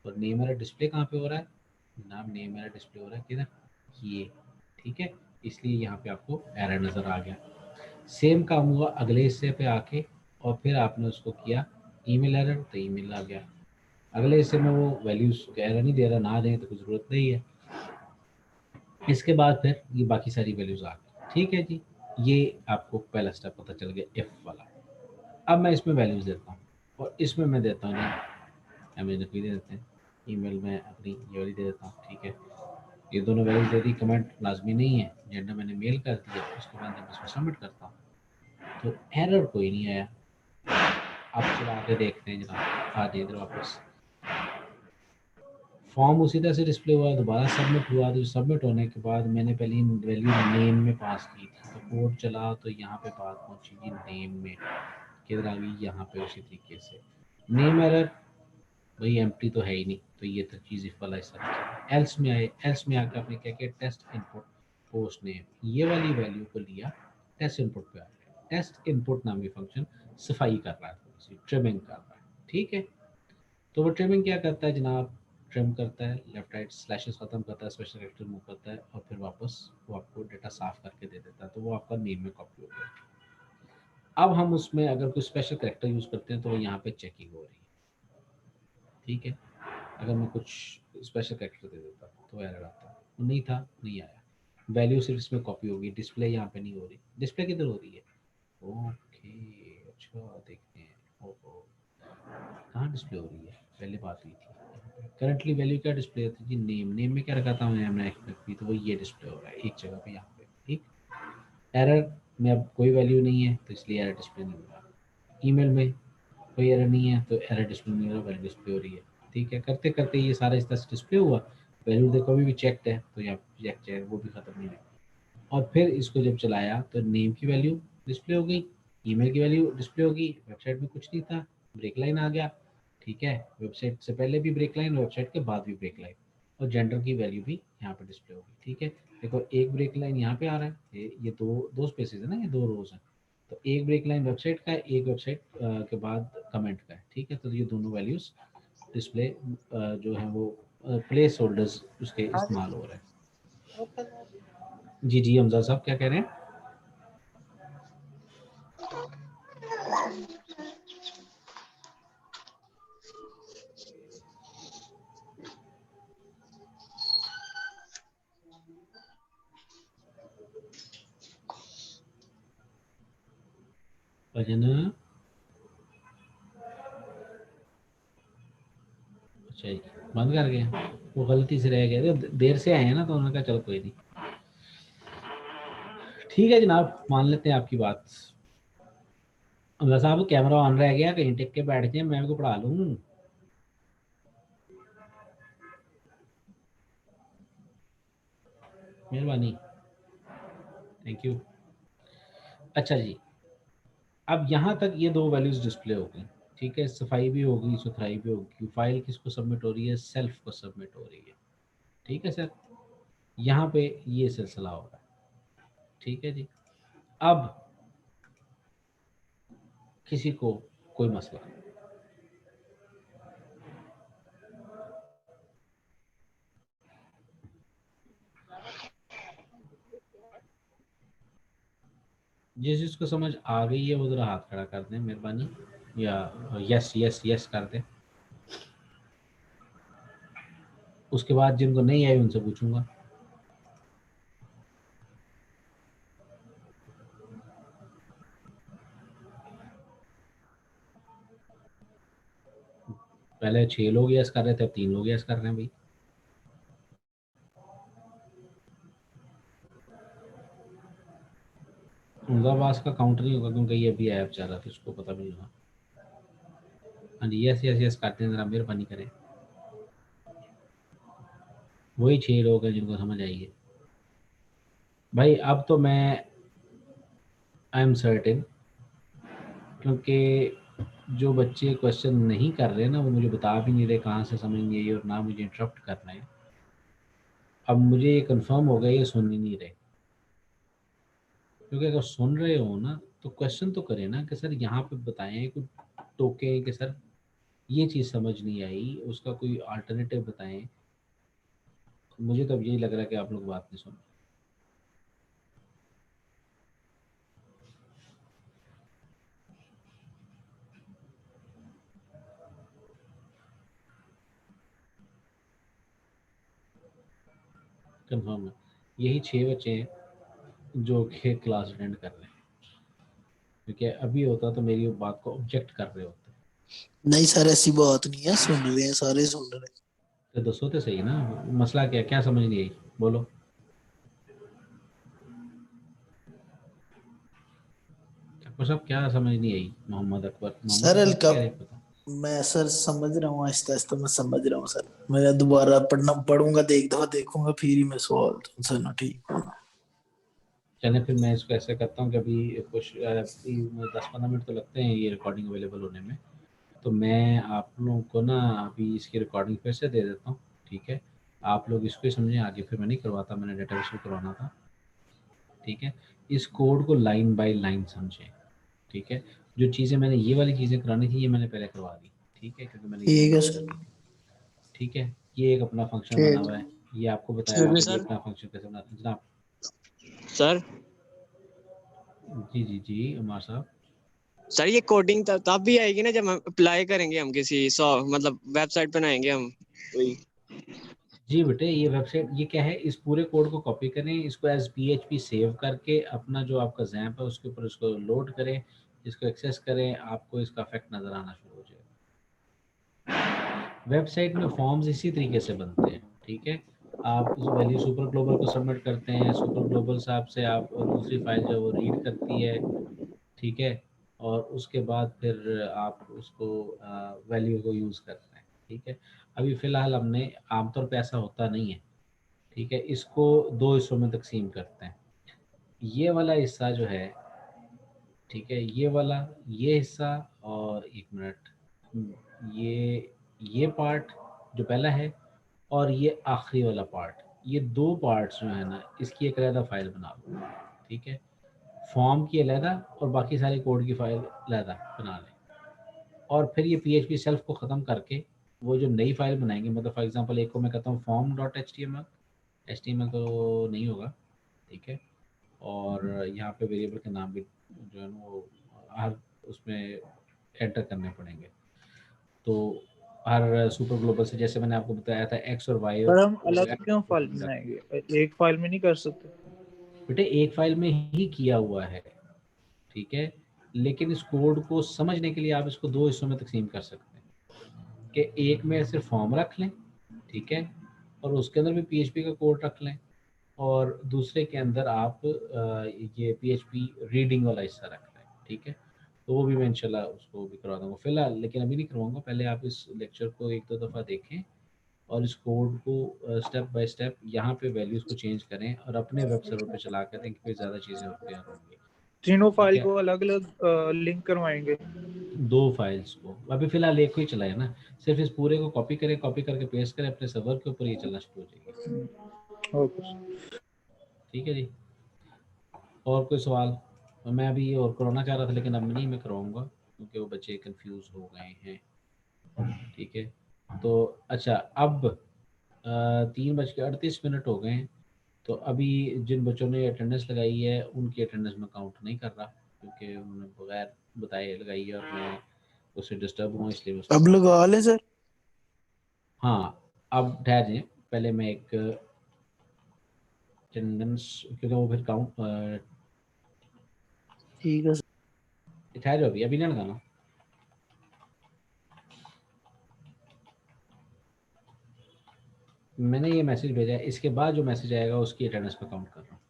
और नेम एरर डिस्प्ले कहाँ पे हो रहा है जनाब? नेम एरर डिस्प्ले हो रहा है किधर? ये। ठीक है, इसलिए यहाँ पे आपको एरर नज़र आ गया। सेम काम हुआ अगले हिस्से पे आके, और फिर आपने उसको किया ईमेल एरर, तो ईमेल आ गया। अगले हिस्से में वो वैल्यूज एरर नहीं दे रहा, ना दें तो कोई ज़रूरत नहीं है। इसके बाद फिर ये बाकी सारी वैल्यूज आ गई। ठीक है जी, ये आपको पहला स्टेप पता चल गया इफ वाला। अब मैं इसमें वैल्यूज देता हूँ, और इसमें मैं देता हूँ अमेजन भी दे देते हैं, ईमेल में अपनी ये वाली दे देता हूँ। ठीक है, ये दोनों वैल्यूज दे दी, कमेंट लाजमी नहीं है, जेंडर मैंने मेल कर दिया, उसके बाद जब इसमें सबमिट करता हूँ तो एरर कोई नहीं आया। अब चला के देखते हैं जनाब, आ जाइए इधर वापस। फॉर्म उसी तरह से डिस्प्ले हुआ, दोबारा सबमिट हुआ, तो सबमिट होने के बाद मैंने पहले वैल्यू नेम में पास की थी, तो कोड चला तो यहाँ पे बात पहुँची जी नेम में, किधर आ गई यहाँ पे उसी तरीके से। नेम एरर भाई एम्प्टी तो है ही नहीं, तो ये तो चीज़ इफ वाला हिस्सा। एल्स में आए, एल्स में आकर आपने क्या किया, टेस्ट इनपुट पोस्ट नेम, ये वाली वैल्यू को लिया, टेस्ट इनपुट पे आ गया। टेस्ट इनपुट नामी फंक्शन सफाई कर रहा है, थोड़ी सी ट्रिमिंग कर रहा है। ठीक है, तो वो ट्रिमिंग क्या करता है जनाब? ट्रिम करता है, लेफ्ट राइट स्लैशेस खत्म करता है, स्पेशल कैरेक्टर मूव करता है, और फिर वापस वो आपको डेटा साफ करके दे देता है, तो वो आपका नेम में कॉपी हो गया। अब हम उसमें अगर कोई स्पेशल कैरेक्टर यूज़ करते हैं तो वो यहाँ पे चेकिंग हो रही है। ठीक है, अगर मैं कुछ स्पेशल कैरेक्टर दे देता तो एरर आता, वो नहीं था, नहीं आया। वैल्यू सिर्फ इसमें कॉपी होगी, डिस्प्ले यहाँ पे नहीं हो रही। डिस्प्ले किधर हो रही है? ओके, अच्छा देखते हैं। ओहो, कहाँ डिस्प्ले हो रही है? पहले बात हुई थी करंटली वैल्यू क्या डिस्प्ले होती थी? नेम। नेम में क्या रखा था हमने तो वो ये डिस्प्ले हो रहा है एक जगह पे यहाँ पे। ठीक, एरर में अब कोई वैल्यू नहीं है तो इसलिए एरर डिस्प्ले नहीं हो रहा। ईमेल में कोई एरर नहीं है तो एरर डिस्प्ले नहीं हो रहा, वैल्यू डिस्प्ले हो रही है। ठीक है, करते करते ये सारा इस तरह से डिस्प्ले हुआ। वैल्यू देखो अभी भी चेक्ड है, तो यहाँ चेक वो भी खत्म नहीं है। और फिर इसको जब चलाया तो नेम की वैल्यू डिस्प्ले हो गई, ईमेल की वैल्यू डिस्प्ले हो गई, वेबसाइट में कुछ नहीं था, ब्रेक लाइन आ गया। ठीक है, वेबसाइट से पहले भी ब्रेक लाइन, वेबसाइट के बाद भी ब्रेक लाइन, और जेंडर की वैल्यू भी यहाँ पे डिस्प्ले होगी। ठीक है, देखो एक ब्रेक लाइन यहाँ पे आ रहा है, ये दो दो स्पेसेस है ना, ये दो रोज हैं, तो एक ब्रेक लाइन वेबसाइट का है, एक वेबसाइट के बाद कमेंट का है। ठीक है, तो ये दोनों वैल्यूज डिस्प्ले जो है वो प्लेस होल्डर्स उसके इस्तेमाल हो रहे हैं। जी जी हमजा साहब क्या कह रहे हैं? भजन अच्छा जी, बंद कर गए, वो गलती से रह गए थे, देर से आए हैं ना, तो उन्होंने कहा चलो कोई नहीं। ठीक है जनाब, मान लेते हैं आपकी बात। हमजा साहब कैमरा ऑन रह गया, कहीं टिक के बैठ जाए, मैं को पढ़ा लूँ। मेहरबानी, थैंक यू। अच्छा जी, अब यहाँ तक ये दो वैल्यूज डिस्प्ले हो गई। ठीक है, सफाई भी होगी, सुथराई भी होगी। फाइल किसको सबमिट हो रही है? सेल्फ को सबमिट हो रही है। ठीक है सर, यहाँ पे ये सिलसिला हो रहा है। ठीक है जी, अब किसी को कोई मसला, जिस जिसको समझ आ गई है वो जरा हाथ खड़ा कर दें मेहरबानी, या यस यस यस कर दें। उसके बाद जिनको नहीं आई उनसे पूछूंगा। पहले 6 लोग यस कर रहे थे, अब 3 लोग यस कर रहे हैं भाई। उनका पास का काउंटर नहीं होगा क्योंकि ये अभी ऐप चल रहा था, उसको पता भी नहीं होगा। हाँ जी, यस यस यस करते हैं, जरा मेहरबानी करें। वही 6 लोग हैं जिनको समझ आई है भाई। अब तो मैं आई एम सर्टेन, क्योंकि जो बच्चे क्वेश्चन नहीं कर रहे ना वो मुझे बता भी नहीं रहे कहाँ से समझ नहीं आई, और ना मुझे इंटरप्ट कर रहे हैं। अब मुझे ये कंफर्म हो गया ये सुन ही नहीं रहे, क्योंकि अगर सुन रहे हो ना तो क्वेश्चन तो करें ना कि सर यहाँ पे बताएं, कुछ टोकें कि सर ये चीज़ समझ नहीं आई, उसका कोई अल्टरनेटिव बताएं। मुझे तो अब यही लग रहा है कि आप लोग बात नहीं सुन रहे। कंफर्म है, यही 6 बच्चे हैं जो कि क्लास अटेंड कर रहे हैं, क्योंकि अभी होता तो मेरी बात को ऑब्जेक्ट कर रहे होते। नहीं सर ऐसी बात नहीं है, सुन रहे हैं, सारे सुन रहे हैं। तो दसो तो सही ना, मसला क्या क्या समझ नहीं आई, बोलो। अकबर साहब क्या समझ नहीं आई? मोहम्मद अकबर, मोहम्मद सर अकबर हल्का, क्या है पता? मैं सर समझ रहा हूँ, आहिस्ता आहिस्ता मैं समझ रहा हूँ सर। मैं दोबारा पढ़ूंगा, एक दफा देखूंगा, फिर ही मैं सवाल सर ना ठीक होगा। चले फिर मैं इसको ऐसे करता हूँ कि अभी कुछ 10-15 मिनट तो लगते हैं ये रिकॉर्डिंग अवेलेबल होने में, तो मैं आप लोगों को ना अभी इसकी रिकॉर्डिंग फिर से दे देता हूँ, ठीक है? आप लोग इसको ही समझें, आगे फिर मैं नहीं करवाता, मैंने डेटाबेस भी करवाना था, ठीक है? इस कोड को लाइन बाय लाइन समझें, ठीक है? जो चीज़ें मैंने ये वाली चीज़ें करानी थी ये मैंने पहले करवा दी, ठीक है? क्योंकि मैंने ये ठीक है बात सर। करनी थी, ठीक है? ये एक अपना फंक्शन बना ठीक हुआ है, ये आपको बताया एक्सक्यूज हुआ मी है कि ये सर। अपना फंक्शन कैसे बनाते हैं। जनाब सर जी जी जी अमार साहब। सर ये कोडिंग तब भी आएगी ना जब हम अप्लाई करेंगे, हम किसी मतलब वेबसाइट बनाएंगे हम वही। जी बेटे, ये वेबसाइट ये क्या है, इस पूरे कोड को कॉपी करें, इसको एज PHP सेव करके अपना जो आपका जैम्प है उसके ऊपर इसको लोड करें, इसको एक्सेस करें, आपको इसका इफेक्ट नज़र आना शुरू हो जाएगा। वेबसाइट में फॉर्म्स इसी तरीके से बनते हैं, ठीक है? आप उस वैल्यू सुपर ग्लोबल को सबमिट करते हैं, सुपर ग्लोबल साहब से आप दूसरी फाइल जो है वो रीड करती है, ठीक है? और उसके बाद फिर आप उसको वैल्यू को यूज़ करते हैं, ठीक है? अभी फ़िलहाल हमने आमतौर पे ऐसा होता नहीं है, ठीक है? इसको 2 हिस्सों में तकसीम करते हैं। ये वाला हिस्सा जो है, ठीक है? ये वाला ये हिस्सा, और 1 मिनट, ये पार्ट जो पहला है और ये आखिरी वाला पार्ट, ये 2 पार्ट्स जो है ना इसकी एक अलग फाइल बना लो, ठीक है? फॉर्म की अलहदा और बाकी सारे कोड की फाइल अलहदा बना लें, और फिर ये PHP सेल्फ को ख़त्म करके वो जो नई फाइल बनाएंगे, मतलब फॉर एग्जांपल एक को मैं कहता हूँ form.html तो नहीं होगा, ठीक है? और यहाँ पे वेरिएबल के नाम भी जो है ना वो हर उसमें एंटर करने पड़ेंगे। तो हर सुपर ग्लोबल से जैसे मैंने आपको बताया था एक्स और वाई, पर हम अलग क्यों फाइल बनाएंगे, एक फाइल में नहीं कर सकते? बेटे एक फाइल में ही किया हुआ है, ठीक है? लेकिन इस कोड को समझने के लिए आप इसको 2 हिस्सों में तकसीम कर सकते हैं कि एक में सिर्फ फॉर्म रख लें, ठीक है? और उसके अंदर भी PHP का कोड रख लें, और दूसरे के अंदर आप ये PHP रीडिंग वाला हिस्सा रख लें, ठीक है? तो वो भी मैं इंशाल्लाह उसको भी करवा दूँगा फ़िलहाल, लेकिन अभी नहीं करवाऊँगा। पहले आप इस लेक्चर को 1-2 दफ़ा देखें और इस कोड को स्टेप बाय स्टेप यहाँ पे वैल्यूज़ को चेंज करें और अपने वेब सर्वर पे चला कर दें कि फिर ज़्यादा चीज़ें और क्लियर होंगी, तीनों ठीक फाइल है? को अलग अलग लिंक करवाएंगे? 2 फाइल्स को अभी फ़िलहाल एक को ही चलाएँ ना, सिर्फ इस पूरे को कॉपी करें, कॉपी करके पेस्ट करें अपने सर्वर के ऊपर, ये चलना शुरू हो जाएगी। ओके। ठीक है जी। और कोई सवाल? मैं अभी ये और करवाना चाह रहा था लेकिन अब नहीं मैं करवाऊँगा क्योंकि वो बच्चे कंफ्यूज हो गए हैं, ठीक है? तो अच्छा, अब 3:38 हो गए हैं, तो अभी जिन बच्चों ने अटेंडेंस लगाई है उनकी अटेंडेंस में काउंट नहीं कर रहा क्योंकि उन्होंने बगैर बताए लगाई है और मैं उससे डिस्टर्ब हुआ, इसलिए मैं उसको अब लगा ले सर। हाँ, अब ठहर जाएँ, पहले मैं एक अटेंडेंस, क्योंकि वो फिर काउंट ठीक है सर। ठहर जाओ, अभी नहीं लगाना। मैंने ये मैसेज भेजा है, इसके बाद जो मैसेज आएगा उसकी अटेंडेंस पे काउंट कर रहा हूँ।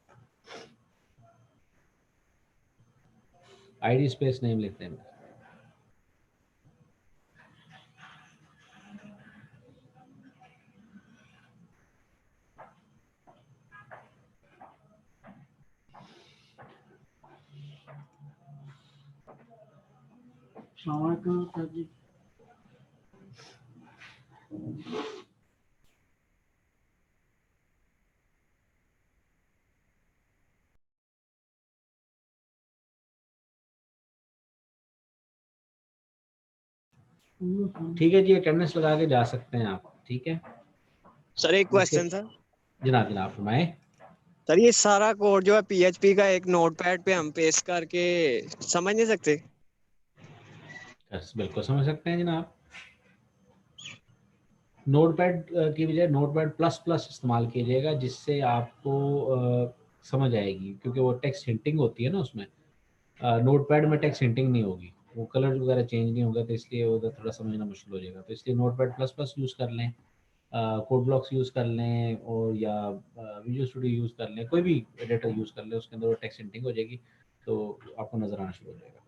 आईडी स्पेस नेम लिखते हैं। ठीक है जी, अटेंडेंस लगा के जा सकते हैं आप। ठीक है सर एक क्वेश्चन था जनाब। जनाब फरमाएं। सर, ये सारा कोड जो है पीएचपी का एक नोटपैड पे हम पेस्ट करके समझ नहीं सकते? बस बिल्कुल समझ सकते हैं जनाब। नोटपैड की बजाय नोटपैड प्लस प्लस इस्तेमाल कीजिएगा, जिससे आपको समझ आएगी, क्योंकि वो टेक्स्ट हिंटिंग होती है ना उसमें। नोटपैड में टेक्स्ट हिंटिंग नहीं होगी, वो कलर वगैरह चेंज नहीं होगा, तो इसलिए उधर थोड़ा समझना मुश्किल हो जाएगा। तो इसलिए नोटपैड प्लस प्लस यूज़ कर लें, कोड ब्लॉक्स यूज़ कर लें, और या विजुअल स्टूडियो यूज़ कर लें, कोई भी एडिटर यूज़ कर लें, उसके अंदर वो टेक्स्ट हिंटिंग हो जाएगी, तो आपको नज़र आना शुरू हो जाएगा,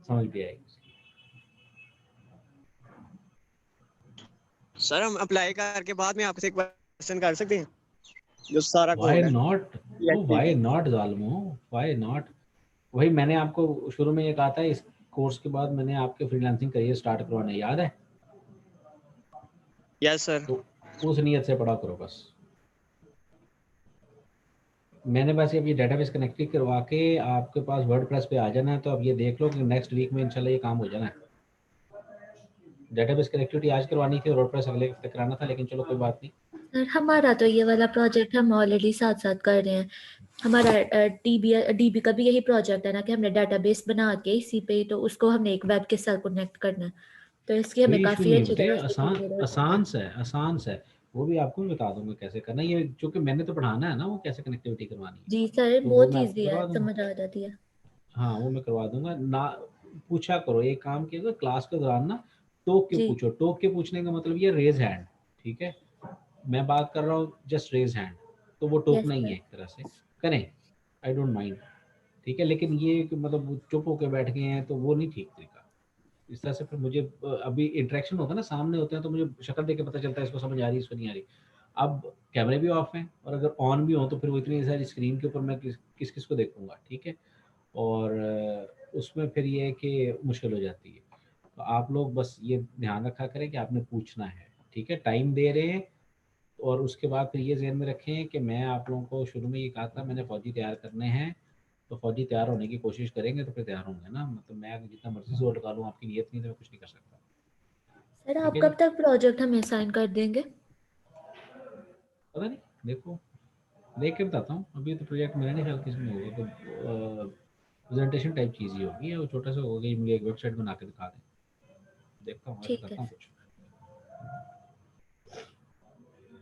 समझ भी आएगी। सर हम अप्लाई करके बाद में आपसे एक क्वेश्चन कर सकते हैं? जो सारा व्हाई कोड है नॉट, व्हाई नॉट जालमो, व्हाई नॉट। वही मैंने आपको शुरू में ये कहा था, इस कोर्स के बाद मैंने आपके फ्रीलांसिंग करियर स्टार्ट करवाना, याद है? Yes sir. तो उस नियत से पढ़ा करो बस। मैंने बस अब ये डेटाबेस कनेक्ट करवा के आपके पास वर्डप्रेस पे आ जाना है, तो अब ये देख लो कि नेक्स्ट वीक में इंशाल्लाह ये काम हो जाना है। डेटाबेस कनेक्टिविटी आज करवानी थी और वर्डप्रेस अगले हफ्ते कराना था, लेकिन चलो कोई बात नहीं। सर हमारा तो ये वाला प्रोजेक्ट हम ऑलरेडी साथ साथ कर रहे हैं। हमारा डीबी का भी यही प्रोजेक्ट है ना, कि हमने डेटाबेस बना के इसी पे, तो उसको हमने एक वेब के साथ कनेक्ट करना है, तो इसकी हमें कोई इशू काफी नहीं अच्छी बेटे, तरह से आसान सा है, आसान सा है। वो भी आपको मैं बता दूंगा कैसे करना है, ये चूंकि मैंने तो पढ़ाना है ना, वो कैसे कनेक्टिविटी करवानी है, जी सर, तो वो बहुत मैं आपको इजी है, करवा दूंगा। समझ आ जाती है। हाँ वो मैं करवा दूंगा ना। पूछा करो, एक काम किया करो क्लास के दौरान ना, टोक के जी पूछो। टोक के पूछने का मतलब ये रेज हैंड, ठीक है? मैं बात कर रहा हूँ जस्ट रेज हैंड, तो वो टोकना यस ही सर। है एक तरह से, करें, आई डोंट माइंड। ठीक है, लेकिन ये कि मतलब चुप होके बैठ गए हैं, तो वो नहीं ठीक तरीका। इस तरह से फिर मुझे अभी इंटरेक्शन होता है ना, सामने होते हैं, तो मुझे शक्ल देख के पता चलता है इसको समझ आ रही है, इसको नहीं आ रही। अब कैमरे भी ऑफ हैं, और अगर ऑन भी हो तो फिर वो इतनी सारी स्क्रीन के ऊपर मैं किस किस को देखूंगा, ठीक है? और उसमें फिर ये है कि मुश्किल हो जाती है। तो आप लोग बस ये ध्यान रखा करें कि आपने पूछना है, ठीक है? टाइम दे रहे हैं, और उसके बाद फिर ये ज़हन में रखें कि मैं आप लोगों को शुरू में ये कहा था मैंने फ़ौजी तैयार करने हैं, तो फ़ौजी तैयार होने की कोशिश करेंगे तो फिर तैयार होंगे ना। मतलब मैं जितना मर्ज़ी जोर लगा लूँ, आपकी नीयत नहीं तो मैं कुछ नहीं कर सकता। सर ठीक आप है जी, कब तक प्रोजेक्ट हमें साइन कर देंगे? पता नहीं, देखो देख के बताता हूँ। अभी तो प्रोजेक्ट मेरा नहीं ख्याल किसी में होगा, तो प्रेजेंटेशन टाइप चीज़ ही होगी, या वो छोटा सा होगा, मुझे एक वेबसाइट बना के दिखा दें, देखता हूँ, ऐसा ठीक है। करता हूँ कुछ।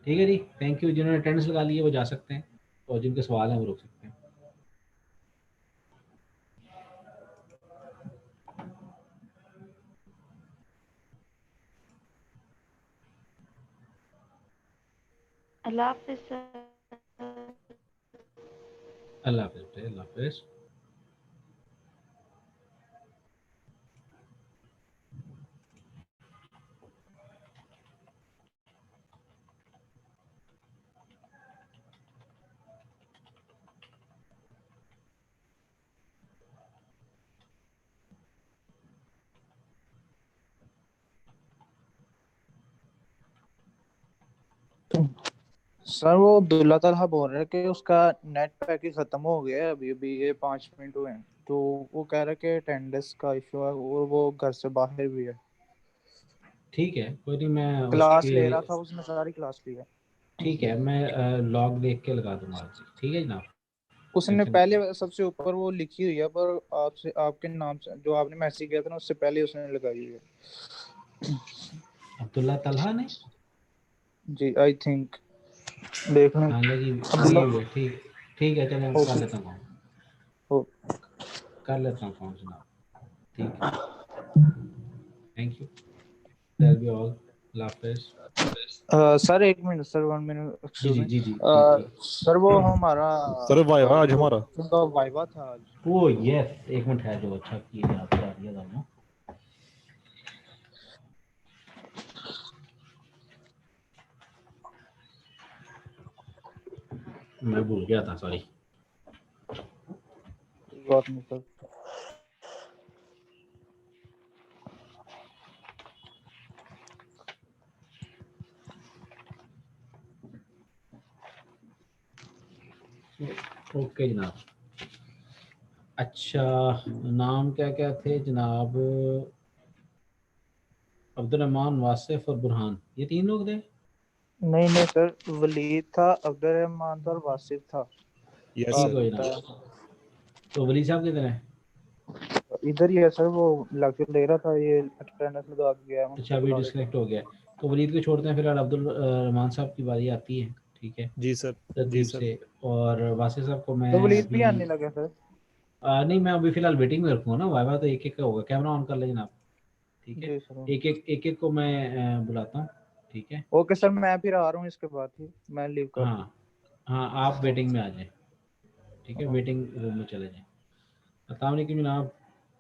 ठीक है जी, थैंक यू। जिन्होंने अटेंडेंस लगा ली है वो जा सकते हैं, और जिनके सवाल हैं वो रुक सकते हैं। अल्लाह हाफिज सर। अल्लाह हाफिज़, अल्लाह हाफिज़। सर वो अब्दुल्ला तलहा बोल रहे हैं कि उसका नेट पैक ही खत्म हो गया है, अभी अभी ये 5 मिनट हुए हैं, तो वो कह रहा है कि अटेंडेंस का इशू है, और वो घर से बाहर भी है। ठीक है, कोई नहीं, मैं क्लास उसके, ले रहा था, उसने सारी क्लास ली है। ठीक है, मैं लॉग देख के लगा दूंगा आज। ठीक है जनाब, उसने टेंशन मत लो। पहले सबसे ऊपर वो लिखी हुई है, पर आपसे आपके नाम से जो आपने मैसेज किया था ना, उससे पहले उसने लगाई हुई है। अब्दुल्ला तलहा ने, जी आई थिंक, देख लें। हाँ लगी अब्दुल्ला। हुई है। ठीक, ठीक है, चलो कर ओके। लेता हूँ, ओ कर लेता हूँ फोन जनाब। ठीक है, thank you, that be all. अल्लाह हाफिज़। सर एक मिनट सर, 1 मिनट जी एक्सक्यूज जी मी। जी जी जी सर वो हमारा सर वाइवा आज हमारा। उनका वाइवा था आज। ओ यस, एक मिनट है जो अच्छा किया याद करा दिया दोनों। मैं भूल गया था, सॉरी। बात नहीं सर। ओके जनाब। अच्छा, नाम क्या क्या थे जनाब? अब्दुल रहमान, वासिफ और बुरहान, ये 3 लोग थे। नहीं नहीं सर, वलीद था, अब्दुल रहमान था और वासिफ था। यस ठीक हो सर। जनाब। तो वली साहब किधर हैं? इधर ही है सर, वो लेक्चर ले रहा था, ये अटेंडेंस लगा के गया है, अच्छा, उनको अभी बुला लेते हैं। डिस्कनेक्ट हो गया। तो वलीद को छोड़ते हैं, फिर अब्दुल रहमान साहब की बारी आती है, ठीक है, जी सर। जी तरतीब सर। से। और वासिफ साहब को मैं तो वलीद भी अभी आने लगा सर। नहीं, मैं अभी फिलहाल वेटिंग में रखूँगा ना, वाइवा तो एक एक का होगा। कैमरा ऑन कर ले जनाब, ठीक है। जी सर। एक एक को मैं बुलाता हूँ, ठीक है। ओके सर, मैं फिर आ रहा हूँ इसके बाद ही, मैं लीव कर दूँ। हाँ हाँ, आप वेटिंग में आ जाएं, ठीक है, वेटिंग रूम में चले जाएं। अस्सलाम वालेकुम जनाब।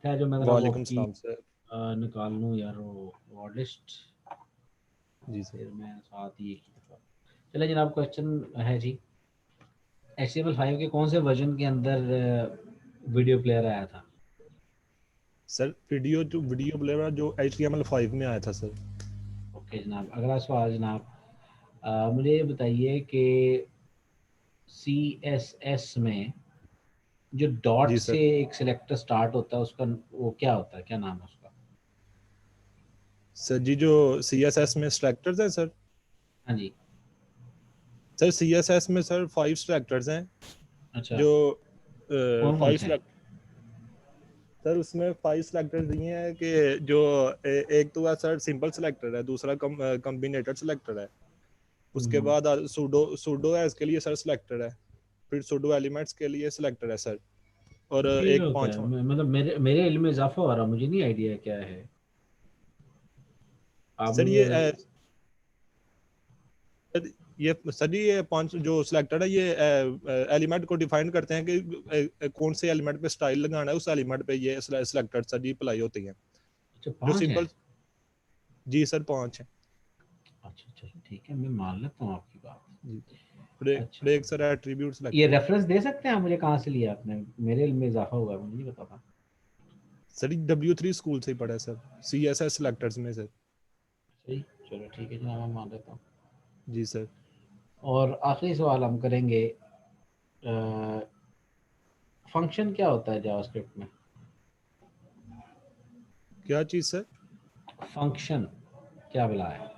क्या जो मैं ज़रा वो वालेकुम आपकी सलाम सर। निकाल लूँ यार वो वार्ड लिस्ट, जी सर। फिर मैं साथ ही एक ही दफ़ा। चले जनाब, क्वेश्चन है जी, HTML5 के कौन से वर्जन के अंदर वीडियो प्लेयर आया था? सर वीडियो प्लेयर जो HTML5 में आया था सर। ओके जनाब, अगला सवाल जनाब, मुझे ये बताइए कि CSS में जो डॉट जी से सर। एक सिलेक्टर स्टार्ट होता है, उसका वो क्या होता है, क्या नाम है उसका? सर जी जो CSS में स्ट्रक्चर्स हैं सर। हाँ जी। सर CSS में सर 5 स्ट्रक्चर्स हैं अच्छा, जो कौन कौन 5 से हैं? सर उसमें 5 सेलेक्टर दिए हैं कि जो एक तो है सर सिंपल सेलेक्टर है, दूसरा कॉम्बिनेटेड सेलेक्टर है, उसके बाद सूडो सूडो है इसके लिए सर सेलेक्टर है, फिर सूडो एलिमेंट्स के लिए सेलेक्टर है सर, और ये एक होता है, पांचवा। मतलब मेरे इल्म में इजाफा हो रहा, मुझे नहीं आइडिया क्या है, आप सर ये मुझे। सर जी ये 5 जो सेलेक्टर है ये एलिमेंट को डिफाइन करते हैं कि कौन से एलिमेंट पे स्टाइल लगाना है, उस एलिमेंट पे ये सेलेक्टर सर जी अप्लाई होती हैं। अच्छा, जो 5 हैं। सिंपल जी सर 5 है अच्छा अच्छा, ठीक है, मैं मान लेता हूँ आपकी बात। जी। फिर अच्छा, एक सर एट्रीब्यूट ये सेलेक्टर। रेफरेंस दे सकते हैं आप मुझे, कहाँ से लिया आपने? मेरे इल्म में इजाफा हुआ है, मुझे नहीं पता था। सर W3 स्कूल से ही पढ़ा है सर, CSS सेलेक्टर्स में सर। सही, चलो ठीक है जनाब, मैं मान लेता हूँ। जी सर। और आखिरी सवाल हम करेंगे, फंक्शन क्या होता है जावास्क्रिप्ट में? क्या चीज सर? फंक्शन क्या बला है?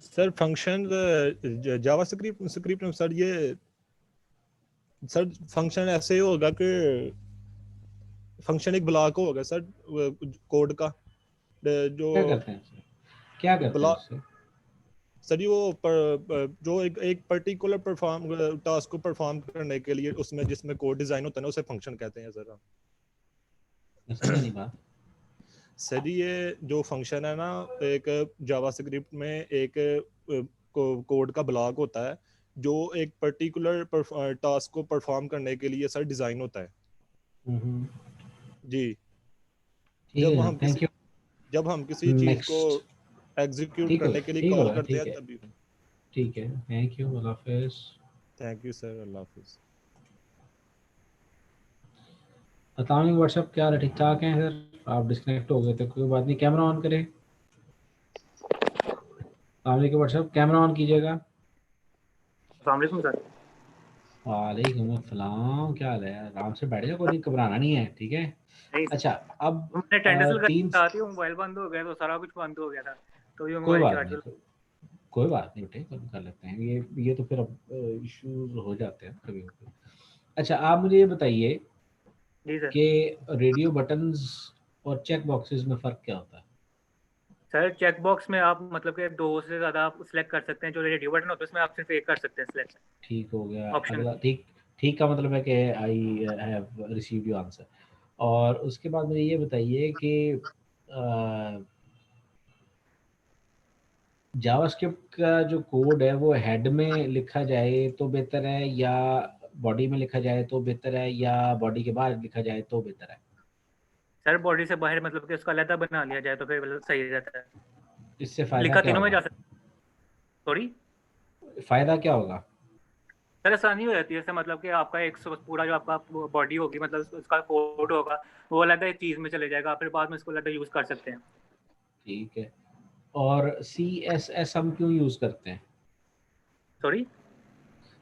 सर फंक्शन जावा स्क्रिप्ट में सर ये सर फंक्शन ऐसे होगा कि फंक्शन एक ब्लॉक होगा सर कोड का जो क्या करते हैं इससे? क्या करते हैं ब्लॉक इससे? सर ये वो जो एक पर्टिकुलर टास्क को परफॉर्म करने के लिए उसमें जिसमें कोड डिजाइन होता है ना, उसे फंक्शन कहते हैं सर। मैं समझा नहीं बात। सर ये जो फंक्शन है ना, एक जावा स्क्रिप्ट में एक कोड का ब्लॉक होता है जो एक पर्टिकुलर टास्क को परफॉर्म करने के लिए सर डिजाइन होता है जी। ठीक है जनाब, थैंक यू। जब हम किसी चीज को नेक्स्ट। एग्जीक्यूट करने के लिए ठीक कॉल होगा, करते हैं ठीक है, तभी। ठीक है, थैंक यू, अल्लाह हाफिज़। थैंक यू सर, अल्लाह हाफिज। बताओ व्हाट्सएप क्या हाल है, ठीक ठाक हैं सर? आप डिस्कनेक्ट हो गए थे, कोई बात नहीं, कैमरा ऑन करें। व्हाट्सएप कैमरा ऑन कीजिएगा। अस्सलाम सर। वालेकुम अस्सलाम, क्या हाल है? आराम से बैठ जाओ, कोई घबराना नहीं है, ठीक है। नहीं अच्छा, अब मैंने अटेंडेंस तीन, लगाई थी, मोबाइल बंद हो गया तो सारा कुछ बंद हो गया था, तो ये कोई मोबाइल बात चार्ज। नहीं, कोई बात नहीं बेटे, कर लेते हैं, ये तो फिर अब इश्यूज हो जाते हैं कभी कभी। अच्छा, आप मुझे ये बताइए जी सर। कि रेडियो बटन्स और चेक बॉक्सेस में फ़र्क क्या होता है? सर चेक बॉक्स में आप मतलब कि 2 से ज़्यादा आप सिलेक्ट कर सकते हैं, जो रेडियो बटन होता है उसमें आप सिर्फ एक कर सकते हैं सिलेक्ट। ठीक हो गया। ऑप्शन। अगला, ठीक ठीक का मतलब है कि I have received your answer. और उसके बाद मुझे ये बताइए कि जावास्क्रिप्ट का जो कोड है वो हेड में लिखा जाए तो बेहतर है, या बॉडी में लिखा जाए तो बेहतर है, या बॉडी के बाहर लिखा जाए तो बेहतर है? सर बॉडी से बाहर मतलब कि उसका अलग बना लिया जाए तो फिर मतलब सही रहता है। इससे फायदा लिखा क्या तीनों में होगा? जा सकता। सॉरी फायदा क्या होगा? सर आसानी हो जाती है, जैसे मतलब कि आपका एक पूरा जो आपका बॉडी होगी मतलब उसका कोड होगा वो अलग एक चीज में चले जाएगा, फिर बाद में इसको अलग यूज कर सकते हैं। ठीक है। और CSS हम क्यों यूज करते हैं? सॉरी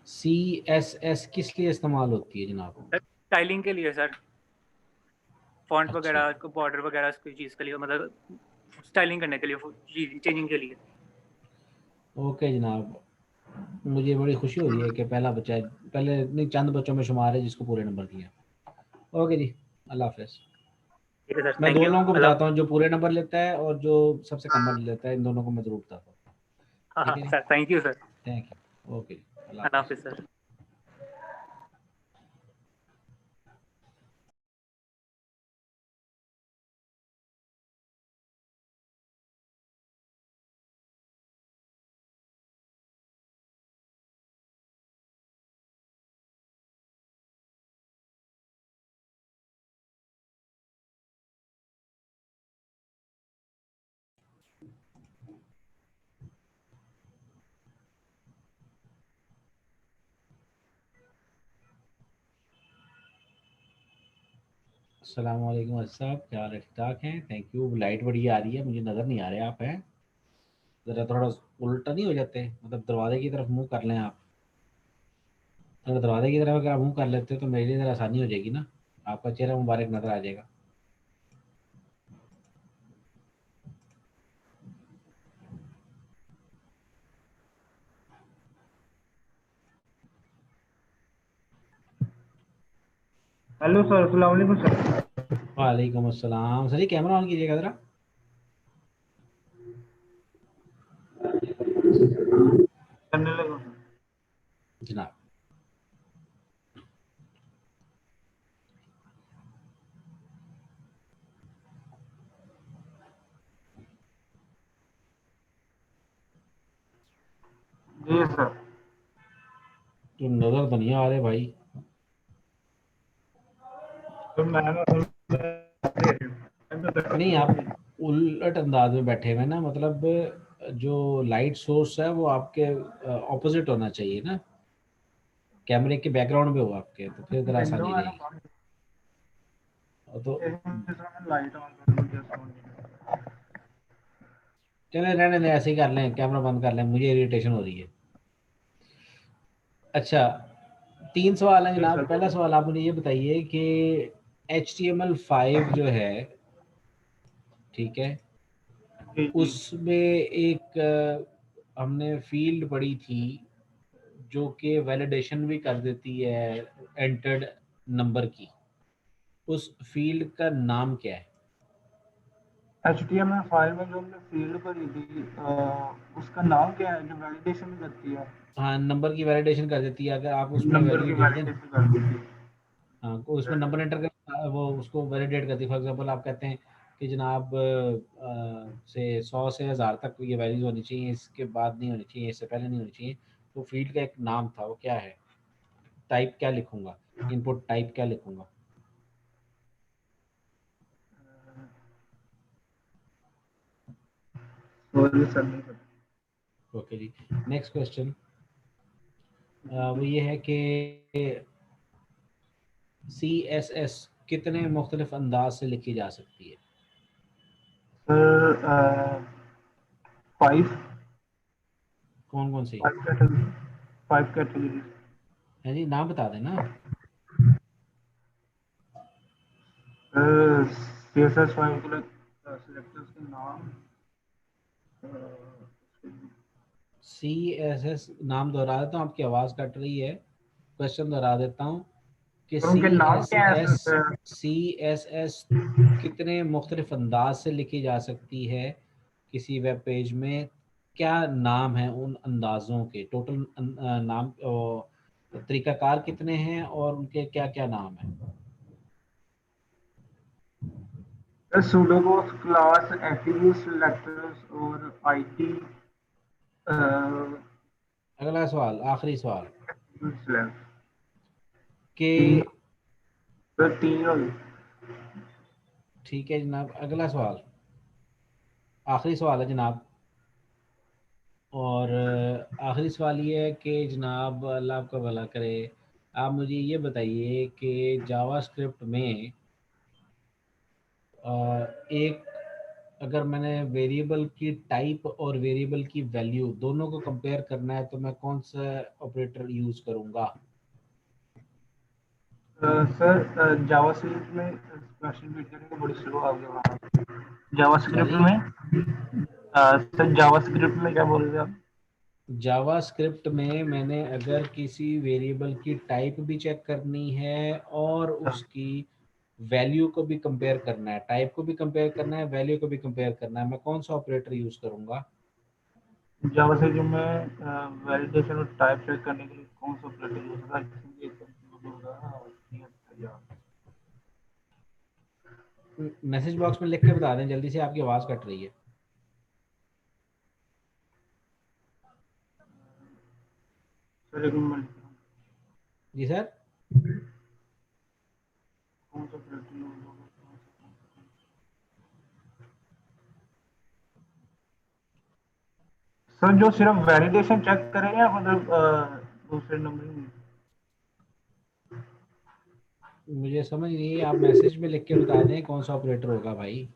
CSS किस लिए इस्तेमाल होती है जनाब? स्टाइलिंग के लिए सर, फॉन्ट अच्छा, वगैरह बॉर्डर वगैरह की चीज के लिए, मतलब स्टाइलिंग करने के लिए, चेंजिंग के लिए। ओके जनाब, मुझे बड़ी खुशी हो रही है कि पहला बच्चा है, पहले नहीं चंद बच्चों में शुमार है जिसको पूरे नंबर दिए। ओके जी, अल्लाह हाफिज़। ठीक है सर, मैं थैंक दो यू। लोगों को अल्लाह। बताता हूँ, जो पूरे नंबर लेता है और जो सबसे कम नंबर लेता है, इन दोनों को मैं जरूर बताता हूँ। हाँ ठीक हाँ है जी, sir, thank you sir. Thank you. Okay जी, अल्लाह अल्लाह हाफिज़। हाफिज सर। अस्सलाम वालेकुम साहब, क्या हाल है? ठीक ठाक हैं, थैंक यू। लाइट बड़ी आ रही है, मुझे नज़र नहीं आ रहे आप हैं। ज़रा थोड़ा उल्टा नहीं हो जाते, मतलब दरवाजे की तरफ मुंह कर लें आप। अगर दरवाजे की तरफ अगर आप मुंह कर लेते हो तो मेरे लिए ज़रा आसानी हो जाएगी ना, आपका चेहरा मुबारक नज़र आ जाएगा। हेलो सर, अस्सलाम वालेकुम सर। वालेकुम अस्सलाम। सर जी कैमरा ऑन कीजिएगा ज़रा। करने लगा। जनाब जी सर। तो नज़र तो नहीं आ रहे भाई। तो मैं नहीं, आप उलट अंदाज में बैठे हुए ना, मतलब जो लाइट सोर्स है वो आपके ऑपोजिट होना चाहिए ना, कैमरे के बैकग्राउंड में हो आपके, तो फिर ज़रा विंडो आसानी है ना रहेगी। और तो लाइट ऑन कर दो। चले रहने दें, ऐसे ही कर लें, कैमरा बंद कर लें, मुझे इरिटेशन हो रही है। अच्छा, 3 सवाल हैं जनाब। पहला सवाल आप मुझे ये बताइए कि HTML5 जो है, ठीक है, उसमें एक हमने फील्ड पढ़ी थी जो कि वैलिडेशन भी कर देती है एंटर्ड नंबर की, उस फील्ड का नाम क्या है? HTML फाइल में जो हमने फील्ड भरी थी उसका नाम क्या है जो वैलिडेशन करती है? हाँ, नंबर की वैलिडेशन कर देती है, अगर आप उसमें नंबर वैल्यू की लिख दें। वैलिडेशन कर देती है। हाँ, को उसमें नंबर एंटर कर वो उसको वैलिडेट करती है। फॉर एग्जांपल आप कहते हैं कि जनाब से 100 से 1000 तक ये वैल्यूज होनी चाहिए, इसके बाद नहीं होनी चाहिए, इससे पहले नहीं होनी चाहिए। तो फील्ड का एक नाम था, वो क्या है? टाइप क्या लिखूंगा, इनपुट टाइप क्या लिखूंगा? सॉरी सर, नहीं पता। ओके जी, नेक्स्ट क्वेश्चन वो ये है कि CSS कितने मुख्तलिफ अंदाज से लिखी जा सकती है? सर 5 कौन कौन सी 5 कैटेगरी 5 कैटेगरी। है जी, नाम बता देना। CSS फाइल के सिलेक्टर्स के नाम CSS नाम दोहरा देता हूँ, आपकी आवाज़ कट रही है, क्वेश्चन दोहरा देता हूँ कि उनके नाम क्या है सर? CSS कितने मुख्तलिफ अंदाज से लिखी जा सकती है किसी वेब पेज में? क्या नाम है उन अंदाज़ों के? टोटल नाम तरीक़ाकार कितने हैं और उनके क्या क्या नाम हैं? सूडोकोस क्लास एट्रीब्यूट सेलेक्टर्स और आईटी अगला सवाल, आखिरी सवाल के सर 3 हो गए। ठीक है जनाब, अगला सवाल आखिरी सवाल है जनाब, और आखिरी सवाल ये है कि जनाब अल्लाह आपका भला करे, आप मुझे ये बताइए कि जावास्क्रिप्ट में एक अगर मैंने वेरिएबल की टाइप और वेरिएबल की वैल्यू दोनों को कंपेयर करना है तो मैं कौन सा ऑपरेटर यूज करूंगा? सर जावास्क्रिप्ट में स्पेशल फीचर को बड़ी स्लो आ गया जावास्क्रिप्ट में। सर जावास्क्रिप्ट में क्या बोल रहे हैं आप? जावास्क्रिप्ट में मैंने अगर किसी वेरिएबल की टाइप भी चेक करनी है और उसकी वैल्यू को भी कंपेयर करना है, टाइप को भी कंपेयर करना है, वैल्यू को भी कंपेयर करना है, मैं कौन सा ऑपरेटर यूज करूंगा? जावास्क्रिप्ट में वैलिडेशन और टाइप चेक करने के लिए कौन सा ऑपरेटर यूज होगा? मैसेज बॉक्स में लिख के बता दें जल्दी से, आपकी आवाज कट रही है। सर एक मिनट। जी सर। कौन सा ऑपरेटर यूज होगा? सर जो सिर्फ वैलिडेशन चेक करेंगे मतलब दूसरे नंबर? मुझे समझ नहीं, आप मैसेज में लिख के बता दें कौन सा ऑपरेटर होगा भाई।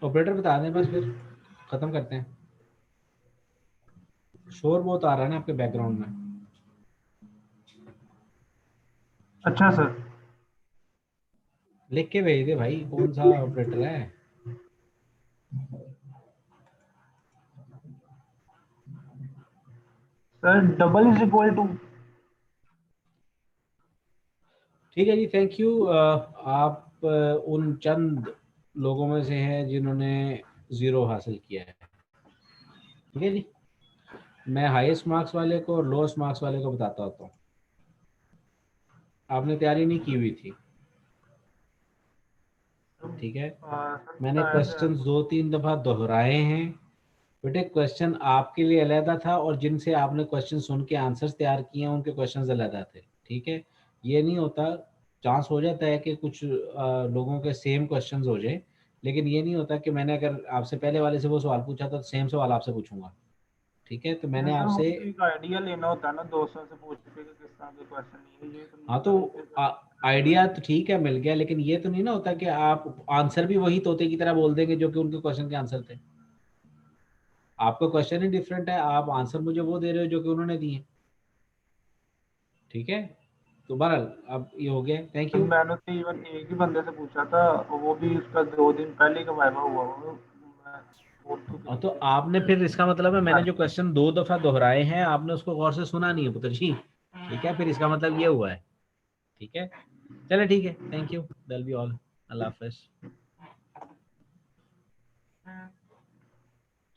ऑपरेटर बता दें बस, फिर खत्म करते हैं। शोर बहुत आ रहा है ना आपके बैकग्राउंड में। अच्छा सर, लिख के भेज दे भाई कौन सा ऑपरेटर है। Sir double is equal to. ठीक है जी, थैंक यू। आप उन चंद लोगों में से हैं जिन्होंने 0 हासिल किया है। ठीक है जी, मैं हाईएस्ट मार्क्स वाले को और लोएस्ट मार्क्स वाले को बताता होता हूँ। आपने तैयारी नहीं की हुई थी, ठीक है। मैंने क्वेश्चन 2-3 दफा दोहराए हैं बेटे। क्वेश्चन आपके लिए अलहदा था और जिनसे आपने क्वेश्चन सुन के आंसर्स तैयार किए हैं उनके क्वेश्चंस अलहदा थे, ठीक है। ये नहीं होता, चांस हो जाता है कि कुछ लोगों के सेम क्वेश्चंस हो जाए, लेकिन ये नहीं होता कि मैंने अगर आपसे पहले वाले से वो सवाल पूछा तो सेम सवाल आपसे पूछूंगा, ठीक है। तो मैंने आपसे एक आइडिया लेना होता है ना दोस्तों से पूछ के कि किस तरह के क्वेश्चन है ये तो। हाँ तो आइडिया तो ठीक है मिल गया, लेकिन ये तो नहीं ना होता कि आप आंसर भी वही तोते की तरह बोल देंगे जो कि उनके क्वेश्चन के आंसर थे। आपका क्वेश्चन ही डिफरेंट है, आप आंसर मुझे वो दे रहे हो जो कि उन्होंने दिए, ठीक है। तो बहरहाल अब ये हो गया, थैंक यू। मैंने तो इवन एक ही बंदे से पूछा था, वो भी उसका 2 दिन पहले का वाइवा हुआ वो। तो आपने फिर इसका मतलब है मैंने जो क्वेश्चन 2 दफा दोहराए हैं आपने उसको गौर से सुना नहीं है पुत्र जी, ठीक है। फिर इसका मतलब ये हुआ है, ठीक है। चले ठीक है, thank you, that will be all. Allah Hafiz.